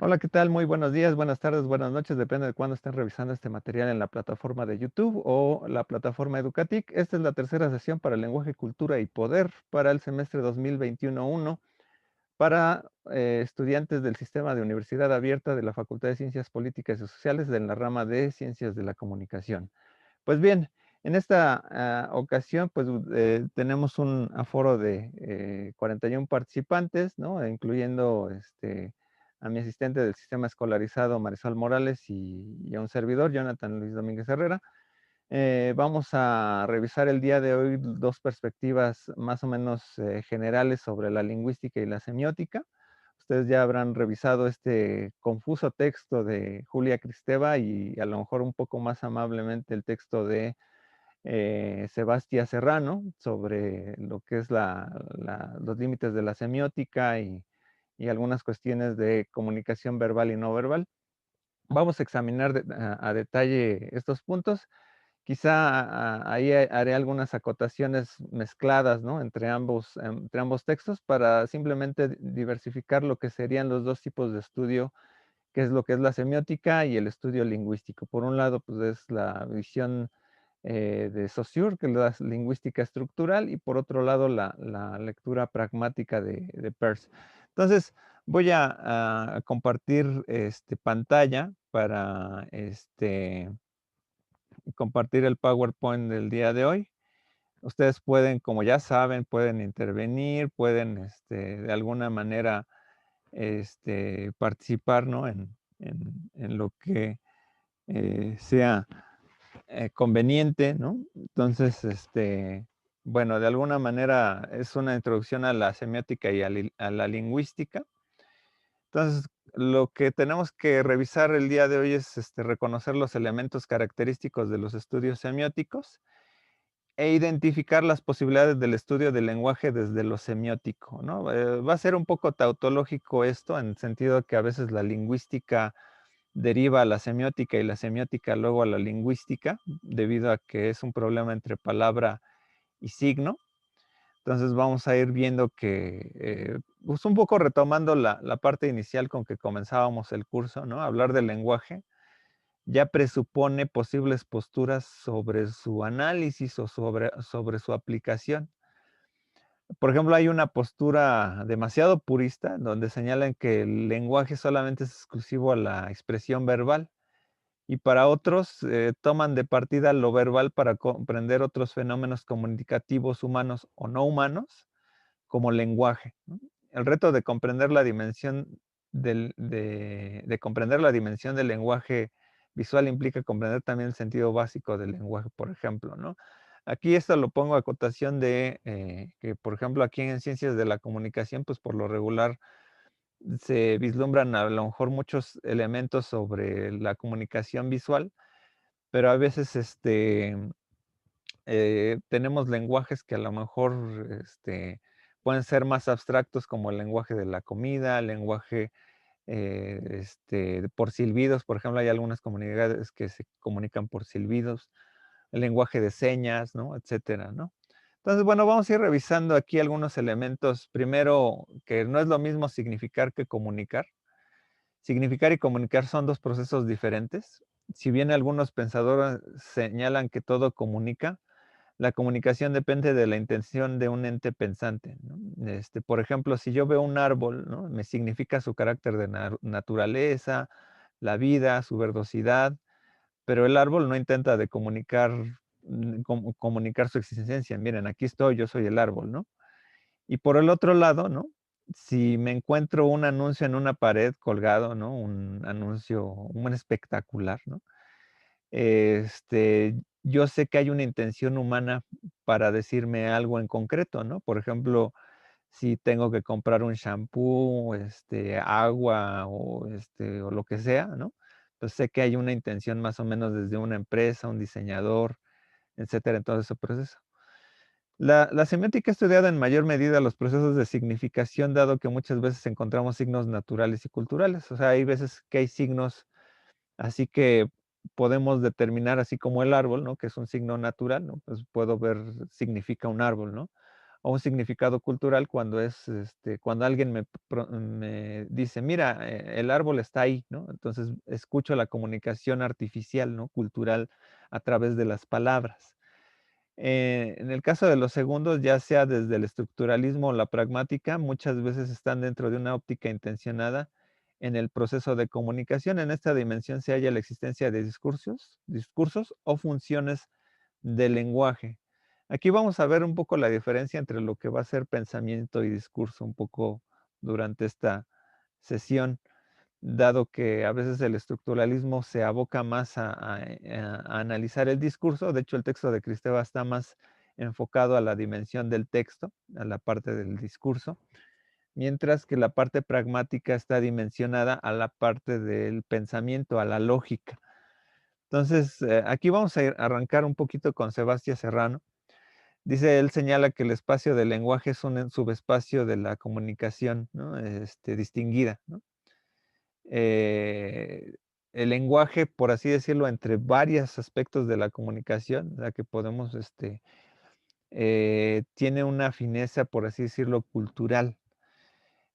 Hola, ¿qué tal? Muy buenos días, buenas tardes, buenas noches, depende de cuándo estén revisando este material en la plataforma de YouTube o la plataforma Educatic. Esta es la tercera sesión para lenguaje, cultura y poder para el semestre 2021-1 para estudiantes del sistema de universidad abierta de la Facultad de Ciencias Políticas y Sociales de la rama de Ciencias de la Comunicación. Pues bien, en esta ocasión, pues tenemos un aforo de 41 participantes, ¿no? Incluyendo a mi asistente del sistema escolarizado, Marisol Morales, y a un servidor, Jonathan Luis Domínguez Herrera. Vamos a revisar el día de hoy dos perspectivas más o menos generales sobre la lingüística y la semiótica. Ustedes ya habrán revisado este confuso texto de Julia Kristeva y a lo mejor un poco más amablemente el texto de Sebastián Serrano sobre lo que es los límites de la semiótica y algunas cuestiones de comunicación verbal y no verbal. Vamos a examinar a detalle estos puntos. Quizá ahí haré algunas acotaciones mezcladas, ¿no? Entre ambos textos para simplemente diversificar lo que serían los dos tipos de estudio, que es lo que es la semiótica y el estudio lingüístico. Por un lado, pues es la visión de Saussure, que es la lingüística estructural, y por otro lado la lectura pragmática de Peirce. Entonces, voy a compartir pantalla para compartir el PowerPoint del día de hoy. Ustedes pueden, como ya saben, pueden intervenir, pueden de alguna manera participar, ¿no? En lo que sea conveniente, ¿no? Entonces, bueno, de alguna manera es una introducción a la semiótica y a la lingüística. Entonces, lo que tenemos que revisar el día de hoy es reconocer los elementos característicos de los estudios semióticos e identificar las posibilidades del estudio del lenguaje desde lo semiótico, ¿no? Va a ser un poco tautológico esto, en el sentido que a veces la lingüística deriva a la semiótica y la semiótica luego a la lingüística, debido a que es un problema entre palabra y signo. Entonces vamos a ir viendo que, pues un poco retomando la parte inicial con que comenzábamos el curso, ¿no? Hablar del lenguaje ya presupone posibles posturas sobre su análisis o sobre su aplicación. Por ejemplo, hay una postura demasiado purista donde señalan que el lenguaje solamente es exclusivo a la expresión verbal y para otros toman de partida lo verbal para comprender otros fenómenos comunicativos humanos o no humanos como lenguaje, ¿no? El reto de comprender la dimensión de comprender la dimensión del lenguaje visual implica comprender también el sentido básico del lenguaje, por ejemplo, ¿no? Aquí esto lo pongo a cotación de que, por ejemplo, aquí en ciencias de la comunicación, pues por lo regular se vislumbran a lo mejor muchos elementos sobre la comunicación visual, pero a veces tenemos lenguajes que a lo mejor pueden ser más abstractos, como el lenguaje de la comida, el lenguaje por silbidos. Por ejemplo, hay algunas comunidades que se comunican por silbidos, el lenguaje de señas, ¿no? Etcétera, ¿no? Entonces, bueno, vamos a ir revisando aquí algunos elementos. Primero, que no es lo mismo significar que comunicar. Significar y comunicar son dos procesos diferentes. Si bien algunos pensadores señalan que todo comunica, la comunicación depende de la intención de un ente pensante, ¿no? Por ejemplo, si yo veo un árbol, ¿no? Me significa su carácter de naturaleza, la vida, su verdosidad, pero el árbol no intenta de comunicar, comunicar su existencia. Miren, aquí estoy, yo soy el árbol, ¿no? Y por el otro lado, ¿no? Si me encuentro un anuncio en una pared colgado, ¿no? Un anuncio, un espectacular, ¿no? Yo sé que hay una intención humana para decirme algo en concreto, ¿no? Por ejemplo, si tengo que comprar un champú, agua o lo que sea, ¿no? Pues sé que hay una intención más o menos desde una empresa, un diseñador, etcétera, en todo ese proceso. La semiótica ha estudiado en mayor medida los procesos de significación, dado que muchas veces encontramos signos naturales y culturales. O sea, hay veces que hay signos así que podemos determinar, así como el árbol, ¿no? Que es un signo natural, ¿no? Pues puedo ver, significa un árbol, ¿no? o un significado cultural cuando cuando alguien me dice, mira, el árbol está ahí, ¿no? Entonces escucho la comunicación artificial, ¿no? Cultural a través de las palabras. En el caso de los segundos, ya sea desde el estructuralismo o la pragmática, muchas veces están dentro de una óptica intencionada en el proceso de comunicación. En esta dimensión se halla la existencia de discursos o funciones del lenguaje. Aquí vamos a ver un poco la diferencia entre lo que va a ser pensamiento y discurso un poco durante esta sesión, dado que a veces el estructuralismo se aboca más a analizar el discurso. De hecho, el texto de Cristeva está más enfocado a la dimensión del texto, a la parte del discurso, mientras que la parte pragmática está dimensionada a la parte del pensamiento, a la lógica. Entonces, aquí vamos a arrancar un poquito con Sebastián Serrano. Dice, él señala que el espacio del lenguaje es un subespacio de la comunicación, ¿no? Distinguida, ¿no? Eh, el lenguaje, por así decirlo, entre varios aspectos de la comunicación, la que podemos, tiene una fineza, por así decirlo, cultural.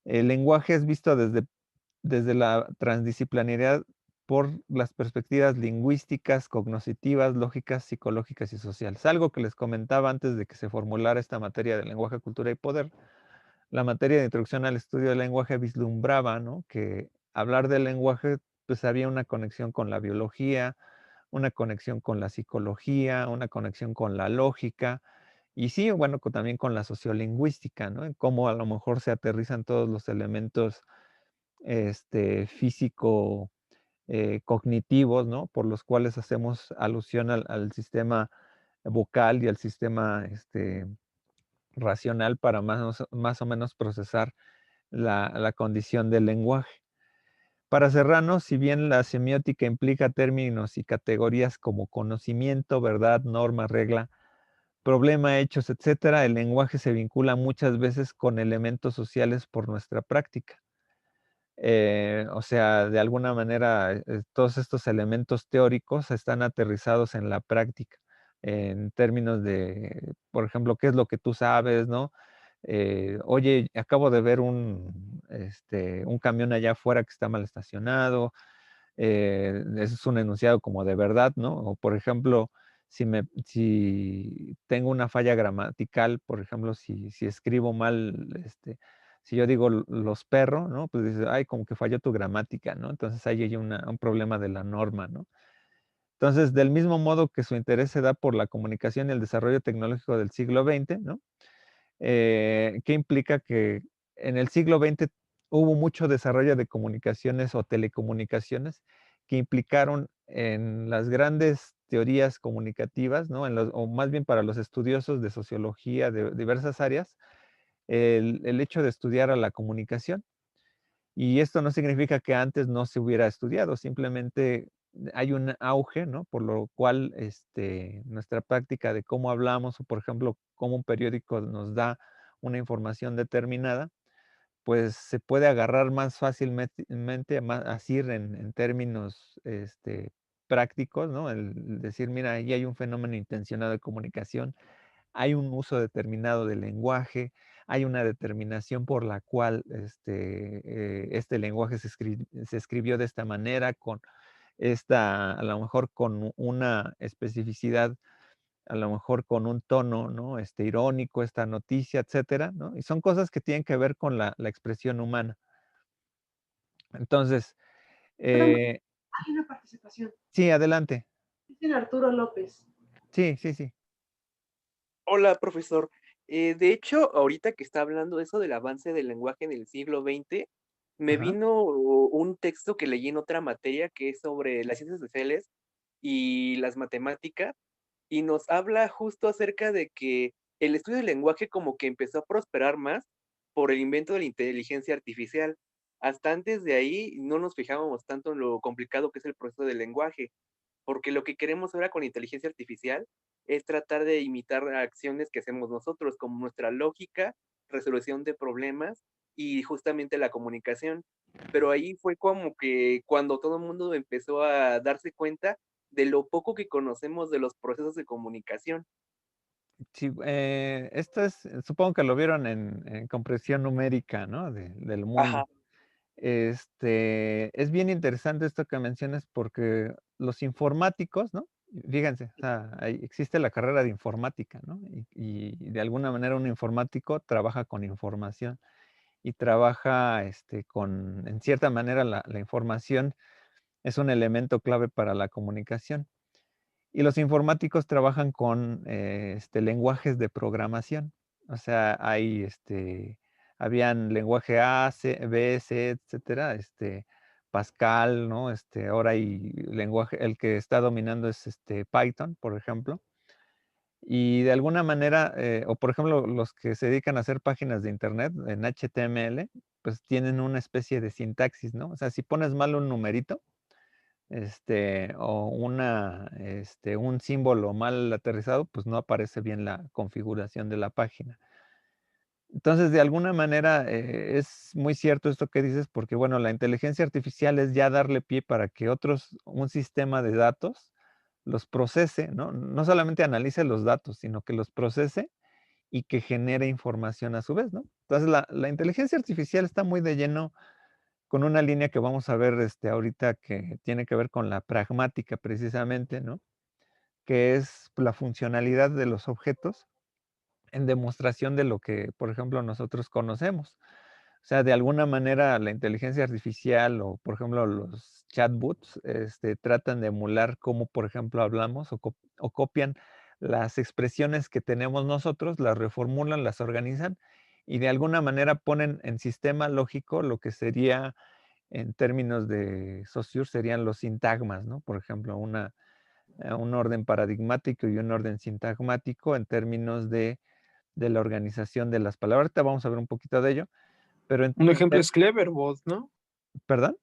El lenguaje es visto desde la transdisciplinariedad por las perspectivas lingüísticas, cognitivas, lógicas, psicológicas y sociales. Algo que les comentaba antes de que se formulara esta materia de lenguaje, cultura y poder. La materia de introducción al estudio del lenguaje vislumbraba, ¿no?, que hablar del lenguaje, pues había una conexión con la biología, una conexión con la psicología, una conexión con la lógica, y sí, bueno, también con la sociolingüística, ¿no? En cómo a lo mejor se aterrizan todos los elementos físico cognitivos, ¿no? Por los cuales hacemos alusión al sistema vocal y al sistema racional para más o menos procesar la condición del lenguaje. Para Serrano, si bien la semiótica implica términos y categorías como conocimiento, verdad, norma, regla, problema, hechos, etcétera, el lenguaje se vincula muchas veces con elementos sociales por nuestra práctica. O sea, de alguna manera, todos estos elementos teóricos están aterrizados en la práctica, en términos de, por ejemplo, ¿qué es lo que tú sabes, no? Oye, acabo de ver un camión allá afuera que está mal estacionado. Eso es un enunciado como de verdad, ¿no? O, por ejemplo, si tengo una falla gramatical, por ejemplo, si escribo mal, si yo digo los perros, ¿no? Pues dices, ay, como que falló tu gramática, ¿no? Entonces ahí hay un problema de la norma, ¿no? Entonces, del mismo modo que su interés se da por la comunicación y el desarrollo tecnológico del siglo XX, ¿no? ¿Qué implica? Que en el siglo XX hubo mucho desarrollo de comunicaciones o telecomunicaciones que implicaron en las grandes teorías comunicativas, ¿no? O más bien para los estudiosos de sociología de diversas áreas, el hecho de estudiar a la comunicación. Y esto no significa que antes no se hubiera estudiado, simplemente hay un auge, ¿no? Por lo cual nuestra práctica de cómo hablamos o, por ejemplo, cómo un periódico nos da una información determinada, pues se puede agarrar más fácilmente, así en términos prácticos, ¿no? El decir, mira, ahí hay un fenómeno intencionado de comunicación, hay un uso determinado del lenguaje, hay una determinación por la cual este lenguaje se escribió de esta manera, con a lo mejor con una especificidad, a lo mejor con un tono, ¿no? Irónico, esta noticia, etcétera, ¿no? Y son cosas que tienen que ver con la expresión humana. Entonces, Perdón, eh, hay una participación. sí, adelante. Dicen Arturo López. Sí, sí, sí. Hola, profesor. De hecho, ahorita que está hablando eso del avance del lenguaje en el siglo XX, me Ajá. vino un texto que leí en otra materia que es sobre las ciencias sociales y las matemáticas, y nos habla justo acerca de que el estudio del lenguaje como que empezó a prosperar más por el invento de la inteligencia artificial. Hasta antes de ahí no nos fijábamos tanto en lo complicado que es el proceso del lenguaje, porque lo que queremos ahora con inteligencia artificial es tratar de imitar acciones que hacemos nosotros, como nuestra lógica, resolución de problemas y justamente la comunicación. Pero ahí fue como que cuando todo el mundo empezó a darse cuenta de lo poco que conocemos de los procesos de comunicación. Sí, esto es, supongo que lo vieron en compresión numérica, ¿no? Del Ajá, mundo. Es bien interesante esto que mencionas porque los informáticos, ¿no? Fíjense, o sea, existe la carrera de informática, ¿no? Y de alguna manera un informático trabaja con información y trabaja en cierta manera la información es un elemento clave para la comunicación. Y los informáticos trabajan con lenguajes de programación. O sea, habían lenguaje A, C, B, C, etcétera, Pascal, ¿no? Ahora hay lenguaje, el que está dominando es Python, por ejemplo. Y de alguna manera, o por ejemplo, los que se dedican a hacer páginas de internet en HTML, pues tienen una especie de sintaxis, ¿no? O sea, si pones mal un numerito, o un símbolo mal aterrizado, pues no aparece bien la configuración de la página. Entonces, de alguna manera, es muy cierto esto que dices, porque bueno, la inteligencia artificial es ya darle pie para que un sistema de datos los procese, ¿no? No solamente analice los datos, sino que los procese y que genere información a su vez, ¿no? Entonces, la inteligencia artificial está muy de lleno con una línea que vamos a ver ahorita que tiene que ver con la pragmática precisamente, ¿no? Que es la funcionalidad de los objetos en demostración de lo que, por ejemplo, nosotros conocemos. O sea, de alguna manera la inteligencia artificial o, por ejemplo, los chatbots tratan de emular cómo, por ejemplo, hablamos o copian las expresiones que tenemos nosotros, las reformulan, las organizan y de alguna manera ponen en sistema lógico lo que sería en términos de Saussure serían los sintagmas, ¿no? Por ejemplo, un orden paradigmático y un orden sintagmático en términos de la organización de las palabras. Ahorita vamos a ver un poquito de ello, pero Un ejemplo es Cleverbot, ¿no? ¿perdón?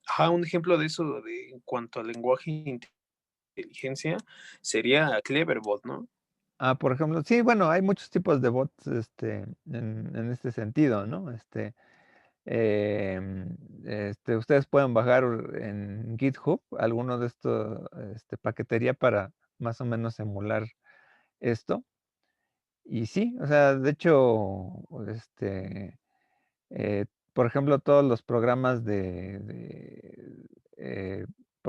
Ajá, un ejemplo de eso en cuanto al lenguaje e inteligencia sería Cleverbot, ¿no? Por ejemplo, sí, bueno, hay muchos tipos de bots en este sentido, ¿no? Ustedes pueden bajar en GitHub alguno de estos paquetería para más o menos emular esto. Y sí, o sea, de hecho, por ejemplo, todos los programas por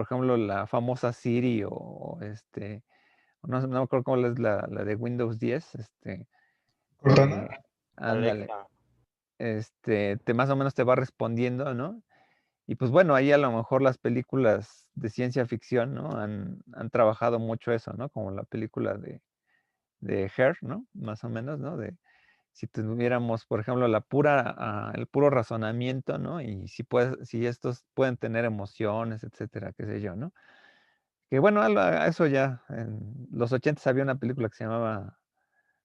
ejemplo, la famosa Siri o no me acuerdo cuál es la de Windows 10, Cortana. ándale, Alexa. más o menos te va respondiendo, ¿no? Y pues bueno, ahí a lo mejor las películas de ciencia ficción, ¿no? Han trabajado mucho eso, ¿no? Como la película de Her, ¿no? Más o menos, ¿no? Si tuviéramos, por ejemplo, el puro razonamiento, ¿no? Y si estos pueden tener emociones, etcétera, qué sé yo, ¿no? Que bueno, a eso ya, en los 80 había una película que se llamaba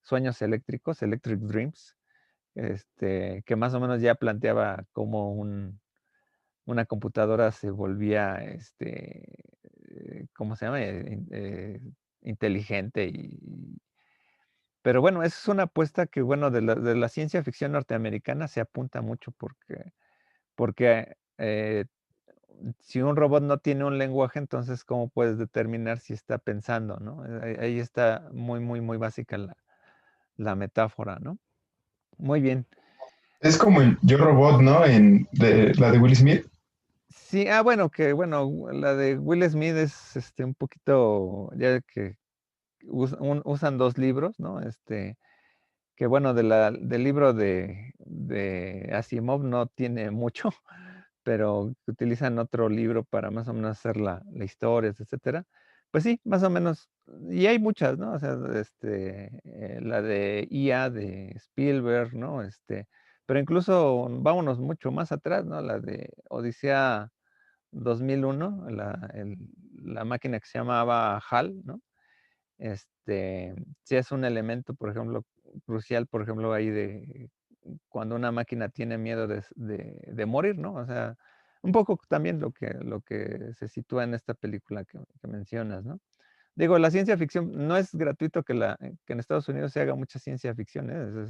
Sueños Eléctricos, Electric Dreams, que más o menos ya planteaba cómo una computadora se volvía, ¿cómo se llama? Inteligente pero bueno, esa es una apuesta que, bueno, de la ciencia ficción norteamericana se apunta mucho porque si un robot no tiene un lenguaje, entonces, ¿cómo puedes determinar si está pensando, no? Ahí está muy, muy, muy básica la metáfora, ¿no? Muy bien. Es como el Yo Robot, ¿no? La de Will Smith. Sí, bueno, la de Will Smith es un poquito, ya que usan dos libros, ¿no? Que bueno, del libro de Asimov no tiene mucho, pero utilizan otro libro para más o menos hacer la historia, etcétera. Pues sí, más o menos, y hay muchas, ¿no? O sea, la de IA de Spielberg, ¿no? Pero incluso vámonos mucho más atrás, ¿no? La de Odisea 2001, la máquina que se llamaba HAL, ¿no? Sí es un elemento, por ejemplo, crucial, por ejemplo, ahí de cuando una máquina tiene miedo de morir, ¿no? O sea, un poco también lo que se sitúa en esta película que mencionas, ¿no? Digo, la ciencia ficción no es gratuito que en Estados Unidos se haga mucha ciencia ficción, ¿eh?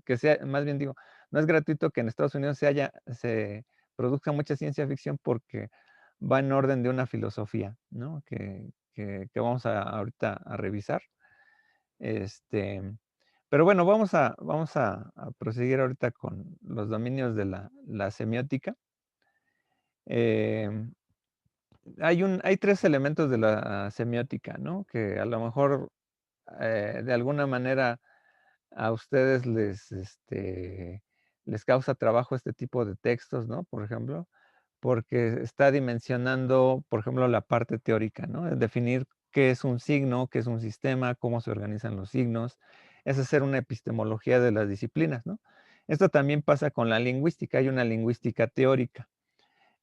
Que sea, más bien digo, no es gratuito que en Estados Unidos se produzca mucha ciencia ficción porque va en orden de una filosofía, ¿no? que vamos ahorita a revisar. Pero bueno, vamos a proseguir ahorita con los dominios de la semiótica. Em, hay 3 elementos de la semiótica, ¿no? Que a lo mejor, de alguna manera a ustedes les causa trabajo este tipo de textos, ¿no? Por ejemplo, porque está dimensionando, por ejemplo, la parte teórica, ¿no? Es definir qué es un signo, qué es un sistema, cómo se organizan los signos. Es hacer una epistemología de las disciplinas, ¿no? Esto también pasa con la lingüística. Hay una lingüística teórica.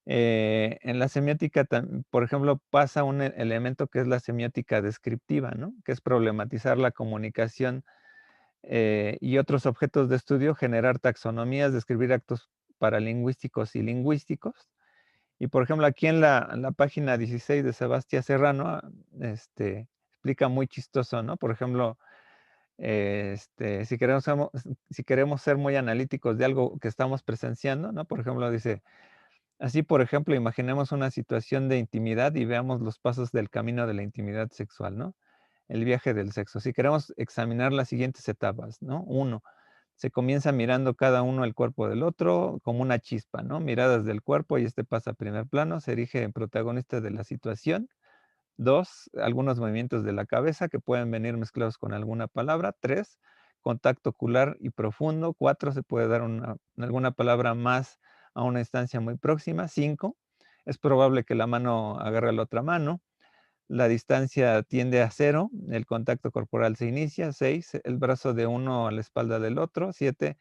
En la semiótica, por ejemplo, pasa un elemento que es la semiótica descriptiva, ¿no? Que es problematizar la comunicación y otros objetos de estudio, generar taxonomías, describir actos paralingüísticos y lingüísticos. Y por ejemplo, aquí en la página 16 de Sebastián Serrano, explica muy chistoso, ¿no? Por ejemplo, si queremos ser muy analíticos de algo que estamos presenciando, ¿no? Por ejemplo, dice, así, por ejemplo, imaginemos una situación de intimidad y veamos los pasos del camino de la intimidad sexual, ¿no? El viaje del sexo. Si queremos examinar las siguientes etapas, ¿no? 1, se comienza mirando cada uno el cuerpo del otro como una chispa, ¿no? Miradas del cuerpo y pasa a primer plano, se erige en protagonista de la situación. 2, algunos movimientos de la cabeza que pueden venir mezclados con alguna palabra. 3, contacto ocular y profundo. 4, se puede dar alguna palabra más a una instancia muy próxima. 5, es probable que la mano agarre la otra mano. La distancia tiende a 0, el contacto corporal se inicia. 6, el brazo de uno a la espalda del otro. 7,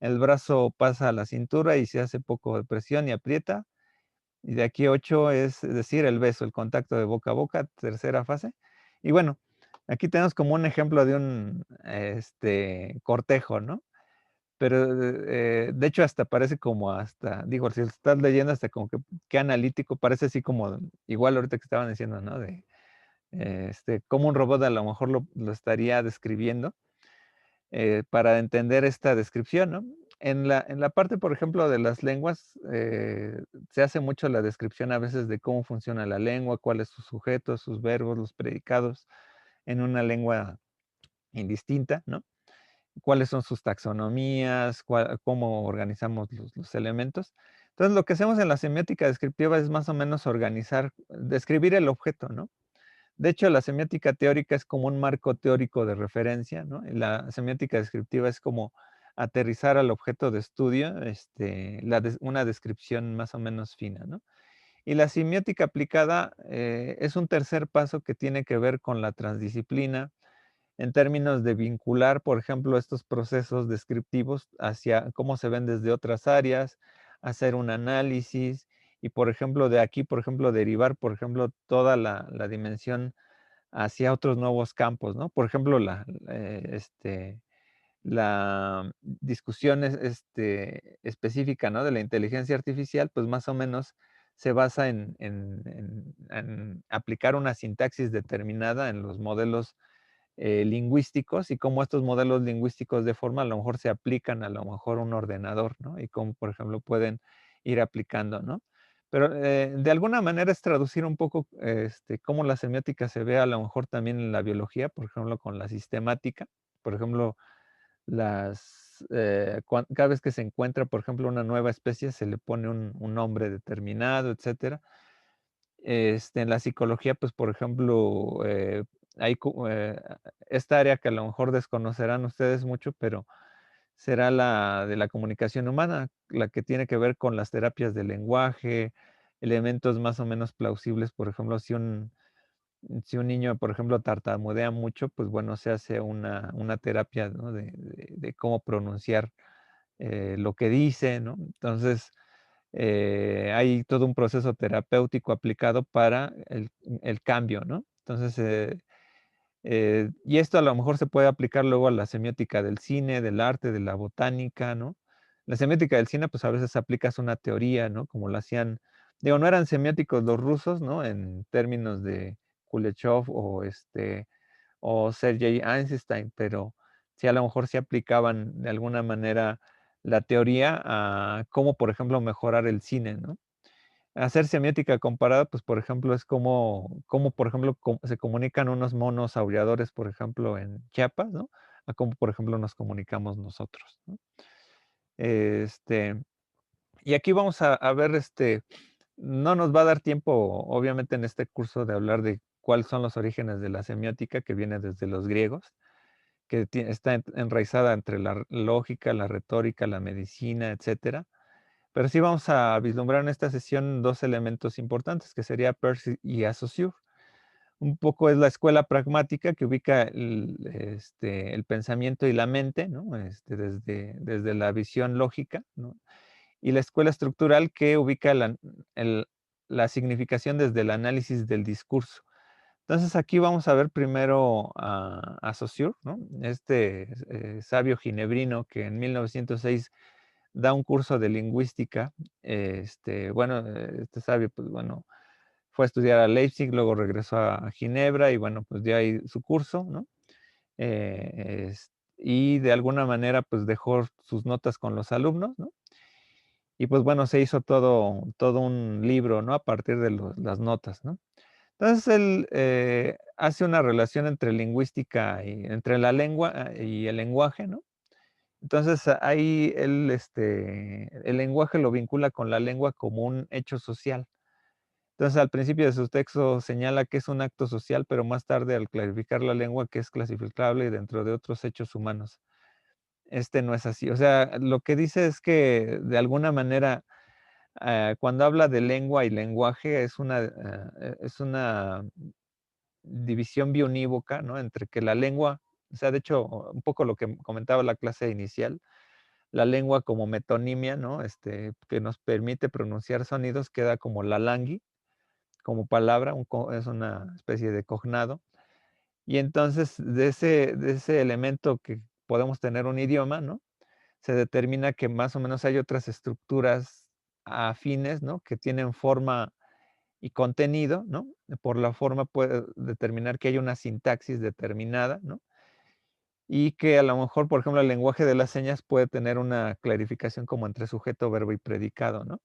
el brazo pasa a la cintura y se hace poco de presión y aprieta. Y de aquí 8 es decir, el beso, el contacto de boca a boca, tercera fase. Y bueno, aquí tenemos como un ejemplo de un cortejo, ¿no? Pero de hecho hasta parece como digo, si estás leyendo hasta como que qué analítico, parece así como, igual ahorita que estaban diciendo, ¿no? De cómo un robot a lo mejor lo estaría describiendo para entender esta descripción, ¿no? En la parte, por ejemplo, de las lenguas, se hace mucho la descripción a veces de cómo funciona la lengua, cuáles sus sujetos, sus verbos, los predicados en una lengua indistinta, ¿no? Cuáles son sus taxonomías, cómo organizamos los elementos. Entonces, lo que hacemos en la semiótica descriptiva es más o menos describir el objeto, ¿no? De hecho, la semiótica teórica es como un marco teórico de referencia, ¿no? Y la semiótica descriptiva es como aterrizar al objeto de estudio, una descripción más o menos fina, ¿no? Y la semiótica aplicada es un tercer paso que tiene que ver con la transdisciplina en términos de vincular, por ejemplo, estos procesos descriptivos hacia cómo se ven desde otras áreas, hacer un análisis y, por ejemplo, de aquí, por ejemplo, derivar, por ejemplo, toda la dimensión hacia otros nuevos campos, ¿no? Por ejemplo, la discusión específica, ¿no? De la inteligencia artificial, pues más o menos se basa en aplicar una sintaxis determinada en los modelos lingüísticos y cómo estos modelos lingüísticos de forma a lo mejor se aplican a lo mejor a un ordenador, ¿no? Y cómo, por ejemplo, pueden ir aplicando, ¿no? Pero de alguna manera es traducir un poco cómo la semiótica se ve a lo mejor también en la biología, por ejemplo, con la sistemática. Por ejemplo, cada vez que se encuentra, por ejemplo, una nueva especie, se le pone un nombre determinado, etcétera. En la psicología, pues, por ejemplo, hay esta área que a lo mejor desconocerán ustedes mucho, pero será la de la comunicación humana, la que tiene que ver con las terapias del lenguaje, elementos más o menos plausibles. Por ejemplo, si un niño, por ejemplo, tartamudea mucho, pues bueno, se hace una terapia, ¿no? de cómo pronunciar lo que dice, ¿no? Entonces, hay todo un proceso terapéutico aplicado para el cambio, ¿no? Entonces, y esto a lo mejor se puede aplicar luego a la semiótica del cine, del arte, de la botánica, ¿no? La semiótica del cine, pues a veces aplicas una teoría, ¿no? Como lo hacían, digo, no eran semióticos los rusos, ¿no? En términos de Kuleshov o Sergei Einstein, pero sí a lo mejor sí aplicaban de alguna manera la teoría a cómo, por ejemplo, mejorar el cine, ¿no? hacer semiótica comparada, pues, por ejemplo, es como, por ejemplo, se comunican unos monos aulladores, por ejemplo, en Chiapas, ¿no? A cómo, por ejemplo, nos comunicamos nosotros, ¿no? Este, y aquí vamos a ver, no nos va a dar tiempo, obviamente, en este curso de hablar de cuáles son los orígenes de la semiótica, que viene desde los griegos, que está enraizada entre la lógica, la retórica, la medicina, etcétera. Pero sí vamos a vislumbrar en esta sesión dos elementos importantes, que sería Peirce y Saussure. Un poco es la escuela pragmática que ubica el pensamiento y la mente, ¿no? Desde la visión lógica, ¿no? Y la escuela estructural que ubica la significación desde el análisis del discurso. Entonces aquí vamos a ver primero a Saussure, ¿no? Sabio ginebrino que en 1906 da un curso de lingüística. Bueno, este sabio, pues bueno, fue a estudiar a Leipzig, luego regresó a Ginebra y bueno, pues dio ahí su curso, ¿no? Y de alguna manera, pues dejó sus notas con los alumnos, ¿no? Y pues bueno, se hizo todo un libro, ¿no? A partir de las notas, ¿no? Entonces él hace una relación entre lingüística y entre la lengua y el lenguaje, ¿no? Entonces ahí el lenguaje lo vincula con la lengua como un hecho social. Entonces al principio de su texto señala que es un acto social, pero más tarde al clarificar la lengua que es clasificable dentro de otros hechos humanos. No es así. O sea, lo que dice es que de alguna manera cuando habla de lengua y lenguaje es una división biunívoca, ¿no? Entre que la lengua, o sea, de hecho, un poco lo que comentaba la clase inicial, la lengua como metonimia, ¿no? Que nos permite pronunciar sonidos, queda como la langui, como palabra, es una especie de cognado. Y entonces, de ese elemento que podemos tener un idioma, ¿no? Se determina que más o menos hay otras estructuras afines, ¿no? Que tienen forma y contenido, ¿no? Por la forma puede determinar que hay una sintaxis determinada, ¿no? Y que a lo mejor, por ejemplo, el lenguaje de las señas puede tener una clarificación como entre sujeto, verbo y predicado, ¿no?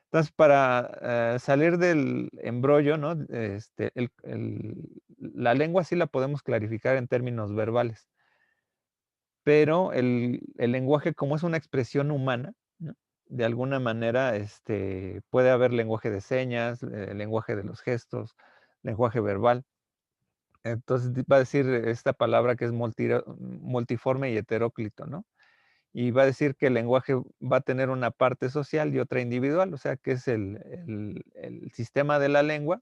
Entonces, para salir del embrollo, ¿no? La lengua sí la podemos clarificar en términos verbales, pero el lenguaje, como es una expresión humana, ¿no? De alguna manera, puede haber lenguaje de señas, lenguaje de los gestos, lenguaje verbal. Entonces va a decir esta palabra que es multiforme y heteróclito, ¿no? Y va a decir que el lenguaje va a tener una parte social y otra individual, o sea, que es el sistema de la lengua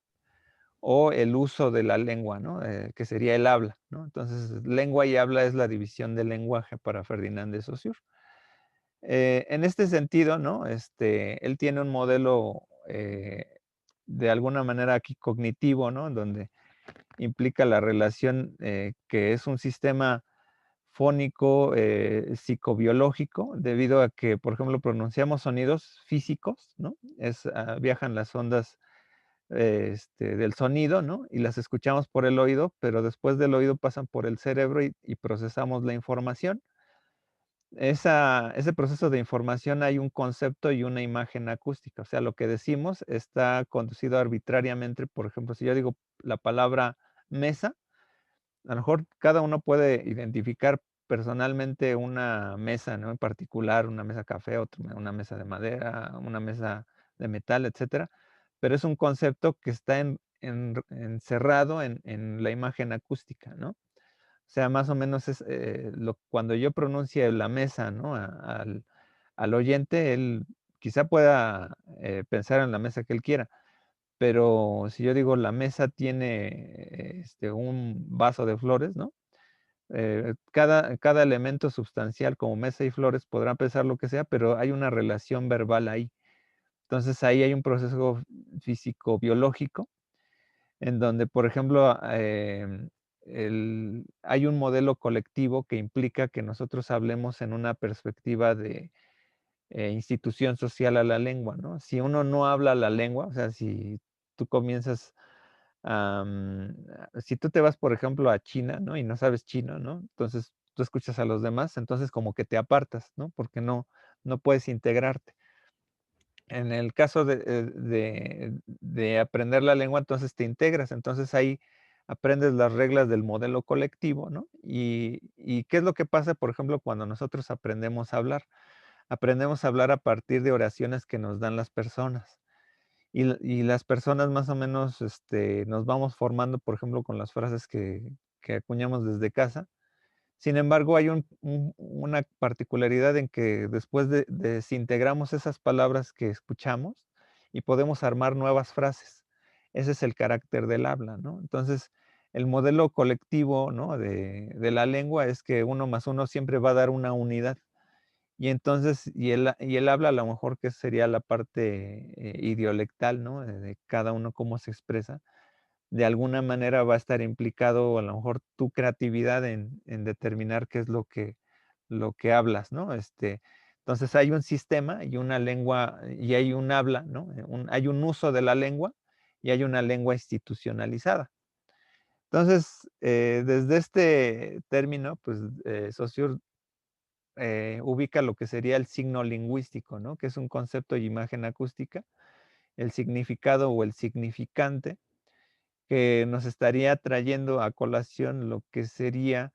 o el uso de la lengua, ¿no? Que sería el habla, ¿no? Entonces, lengua y habla es la división del lenguaje para Ferdinand de Saussure. En este sentido, ¿no? Él tiene un modelo de alguna manera aquí cognitivo, ¿no? En donde implica la relación que es un sistema fónico psicobiológico, debido a que, por ejemplo, pronunciamos sonidos físicos, ¿no? Viajan las ondas del sonido, ¿no? Y las escuchamos por el oído, pero después del oído pasan por el cerebro y procesamos la información. Ese proceso de información hay un concepto y una imagen acústica, o sea, lo que decimos está conducido arbitrariamente. Por ejemplo, si yo digo la palabra mesa, a lo mejor cada uno puede identificar personalmente una mesa, ¿no? En particular, una mesa café, una mesa de madera, una mesa de metal, etcétera, pero es un concepto que está encerrado en la imagen acústica, ¿no? O sea, más o menos es cuando yo pronuncie la mesa, ¿no? Al oyente, él quizá pueda pensar en la mesa que él quiera, pero si yo digo la mesa tiene un vaso de flores, ¿no? Cada elemento sustancial como mesa y flores podrán pensar lo que sea, pero hay una relación verbal ahí. Entonces ahí hay un proceso físico-biológico en donde, por ejemplo, hay un modelo colectivo que implica que nosotros hablemos en una perspectiva de institución social a la lengua, ¿no? Si uno no habla la lengua, o sea, si tú comienzas, si tú te vas, por ejemplo, a China, ¿no? Y no sabes chino, ¿no? Entonces tú escuchas a los demás, entonces como que te apartas, ¿no? Porque no puedes integrarte. En el caso de aprender la lengua, entonces te integras, entonces ahí aprendes las reglas del modelo colectivo, ¿no? Y ¿qué es lo que pasa, por ejemplo, cuando nosotros aprendemos a hablar? Aprendemos a hablar a partir de oraciones que nos dan las personas. Y las personas más o menos nos vamos formando, por ejemplo, con las frases que acuñamos desde casa. Sin embargo, hay una particularidad en que después desintegramos esas palabras que escuchamos y podemos armar nuevas frases. Ese es el carácter del habla, ¿no? Entonces, el modelo colectivo, ¿no? de la lengua es que 1 más 1 siempre va a dar una unidad. Y entonces, y el habla a lo mejor que sería la parte idiolectal, ¿no? De cada uno cómo se expresa de alguna manera va a estar implicado a lo mejor tu creatividad en determinar qué es lo que hablas, ¿no? Entonces hay un sistema y una lengua y hay un habla, ¿no? Hay un uso de la lengua y hay una lengua institucionalizada. Entonces, desde este término, pues Saussure ubica lo que sería el signo lingüístico, ¿no? Que es un concepto de imagen acústica, el significado o el significante que nos estaría trayendo a colación lo que sería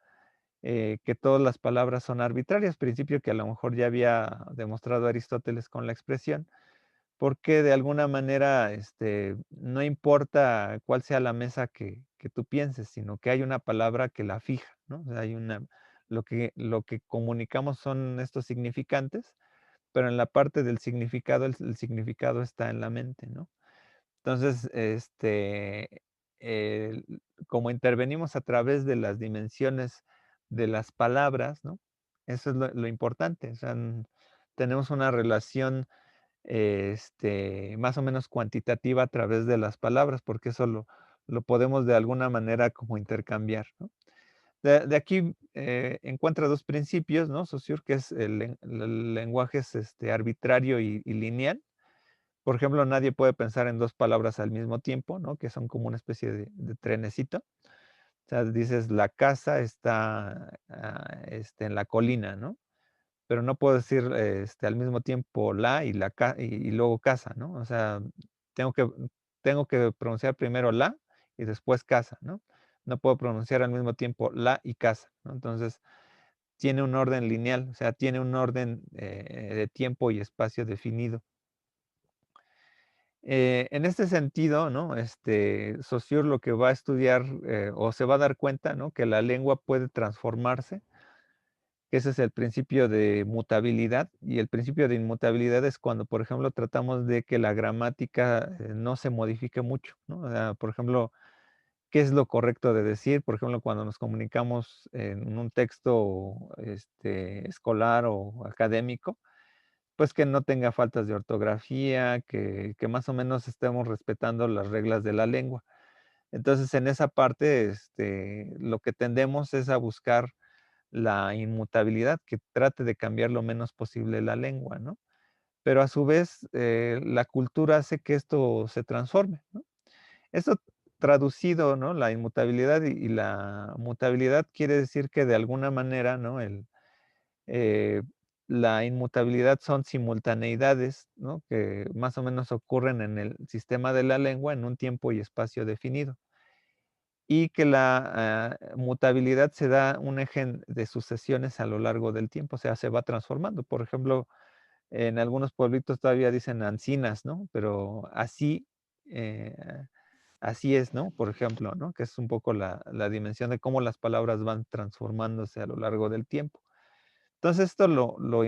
que todas las palabras son arbitrarias, principio que a lo mejor ya había demostrado Aristóteles con la expresión, porque de alguna manera no importa cuál sea la mesa que tú pienses, sino que hay una palabra que la fija, ¿no? O sea, lo que comunicamos son estos significantes, pero en la parte del significado, el significado está en la mente, ¿no? Entonces, el como intervenimos a través de las dimensiones de las palabras, ¿no? Eso es lo importante, o sea, tenemos una relación, más o menos cuantitativa a través de las palabras, porque eso lo podemos de alguna manera como intercambiar, ¿no? De aquí, encuentra 2 principios, ¿no? Saussure, que es el lenguaje es, arbitrario y lineal. Por ejemplo, nadie puede pensar en 2 palabras al mismo tiempo, ¿no? Que son como una especie de trenecito. O sea, dices: "La casa está, en la colina", ¿no? Pero no puedo decir, al mismo tiempo la y y luego casa, ¿no? O sea, tengo que tengo que pronunciar primero la y después casa, ¿no? No puedo pronunciar al mismo tiempo la y casa, ¿no? Entonces, tiene un orden lineal, o sea, tiene un orden, de tiempo y espacio definido. En este sentido, ¿no? Saussure lo que va a estudiar, o se va a dar cuenta, ¿no? Que la lengua puede transformarse, que ese es el principio de mutabilidad, y el principio de inmutabilidad es cuando, por ejemplo, tratamos de que la gramática, no se modifique mucho, ¿no? O sea, por ejemplo, ¿qué es lo correcto de decir? Por ejemplo, cuando nos comunicamos en un texto, escolar o académico, pues que no tenga faltas de ortografía, que más o menos estemos respetando las reglas de la lengua. Entonces, en esa parte, lo que tendemos es a buscar la inmutabilidad, que trate de cambiar lo menos posible la lengua, ¿no? Pero a su vez, la cultura hace que esto se transforme, ¿no? Esto traducido, ¿no? La inmutabilidad y la mutabilidad quiere decir que de alguna manera, ¿no? Eh, la inmutabilidad son simultaneidades, ¿no? Que más o menos ocurren en el sistema de la lengua en un tiempo y espacio definido. Y que la mutabilidad se da un eje de sucesiones a lo largo del tiempo, o sea, se va transformando. Por ejemplo, en algunos pueblitos todavía dicen ancinas, ¿no? Pero eh, así es, ¿no? Por ejemplo, ¿no? Que es un poco la dimensión de cómo las palabras van transformándose a lo largo del tiempo. Entonces, esto lo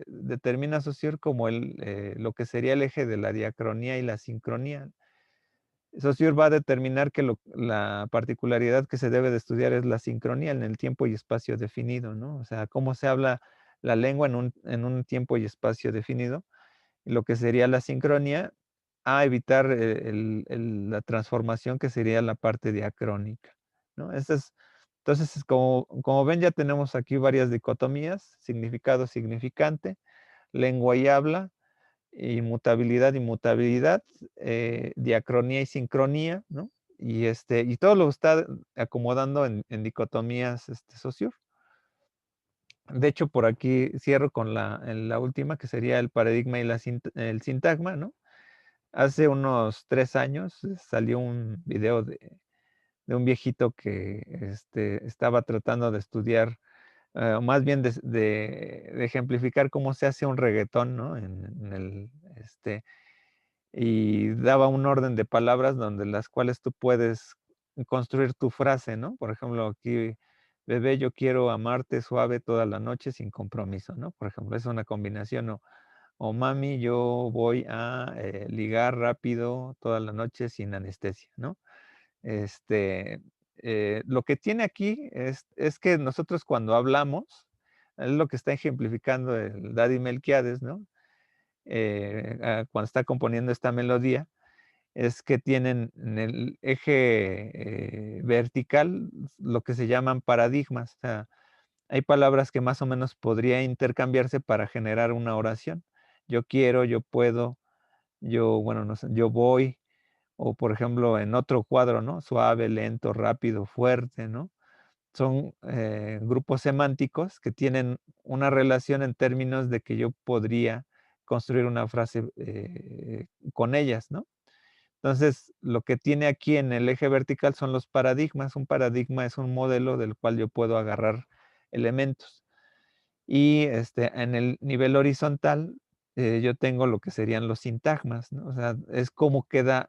determina Saussure como lo que sería el eje de la diacronía y la sincronía. Saussure va a determinar que la particularidad que se debe de estudiar es la sincronía en el tiempo y espacio definido, ¿no? O sea, cómo se habla la lengua en un tiempo y espacio definido, y lo que sería la sincronía, a evitar la transformación que sería la parte diacrónica, ¿no? Entonces, como ven, ya tenemos aquí varias dicotomías: significado, significante, lengua y habla, inmutabilidad, inmutabilidad, diacronía y sincronía, ¿no? Y todo lo está acomodando en dicotomías, Saussure. De hecho, por aquí cierro con la última, que sería el paradigma y el sintagma, ¿no? Hace unos 3 años salió un video de un viejito que estaba tratando de estudiar, más bien de ejemplificar cómo se hace un reggaetón, ¿no? Y daba un orden de palabras donde las cuales tú puedes construir tu frase, ¿no? Por ejemplo, aquí, bebé, yo quiero amarte suave toda la noche sin compromiso, ¿no? Por ejemplo, es una combinación, o mami, yo voy a ligar rápido toda la noche sin anestesia, ¿no? Este, lo que tiene aquí es que nosotros cuando hablamos, es lo que está ejemplificando el Daddy Melquiades, ¿no? Cuando está componiendo esta melodía, es que tienen en el eje vertical lo que se llaman paradigmas. O sea, hay palabras que más o menos podría intercambiarse para generar una oración. Yo quiero, yo puedo, yo, bueno, no sé, yo voy, o por ejemplo en otro cuadro, ¿no? Suave, lento, rápido, fuerte, ¿no? Son grupos semánticos que tienen una relación en términos de que yo podría construir una frase con ellas, ¿no? Entonces, lo que tiene aquí en el eje vertical son los paradigmas. Un paradigma es un modelo del cual yo puedo agarrar elementos. Y en el nivel horizontal, yo tengo lo que serían los sintagmas, ¿no? O sea, es cómo queda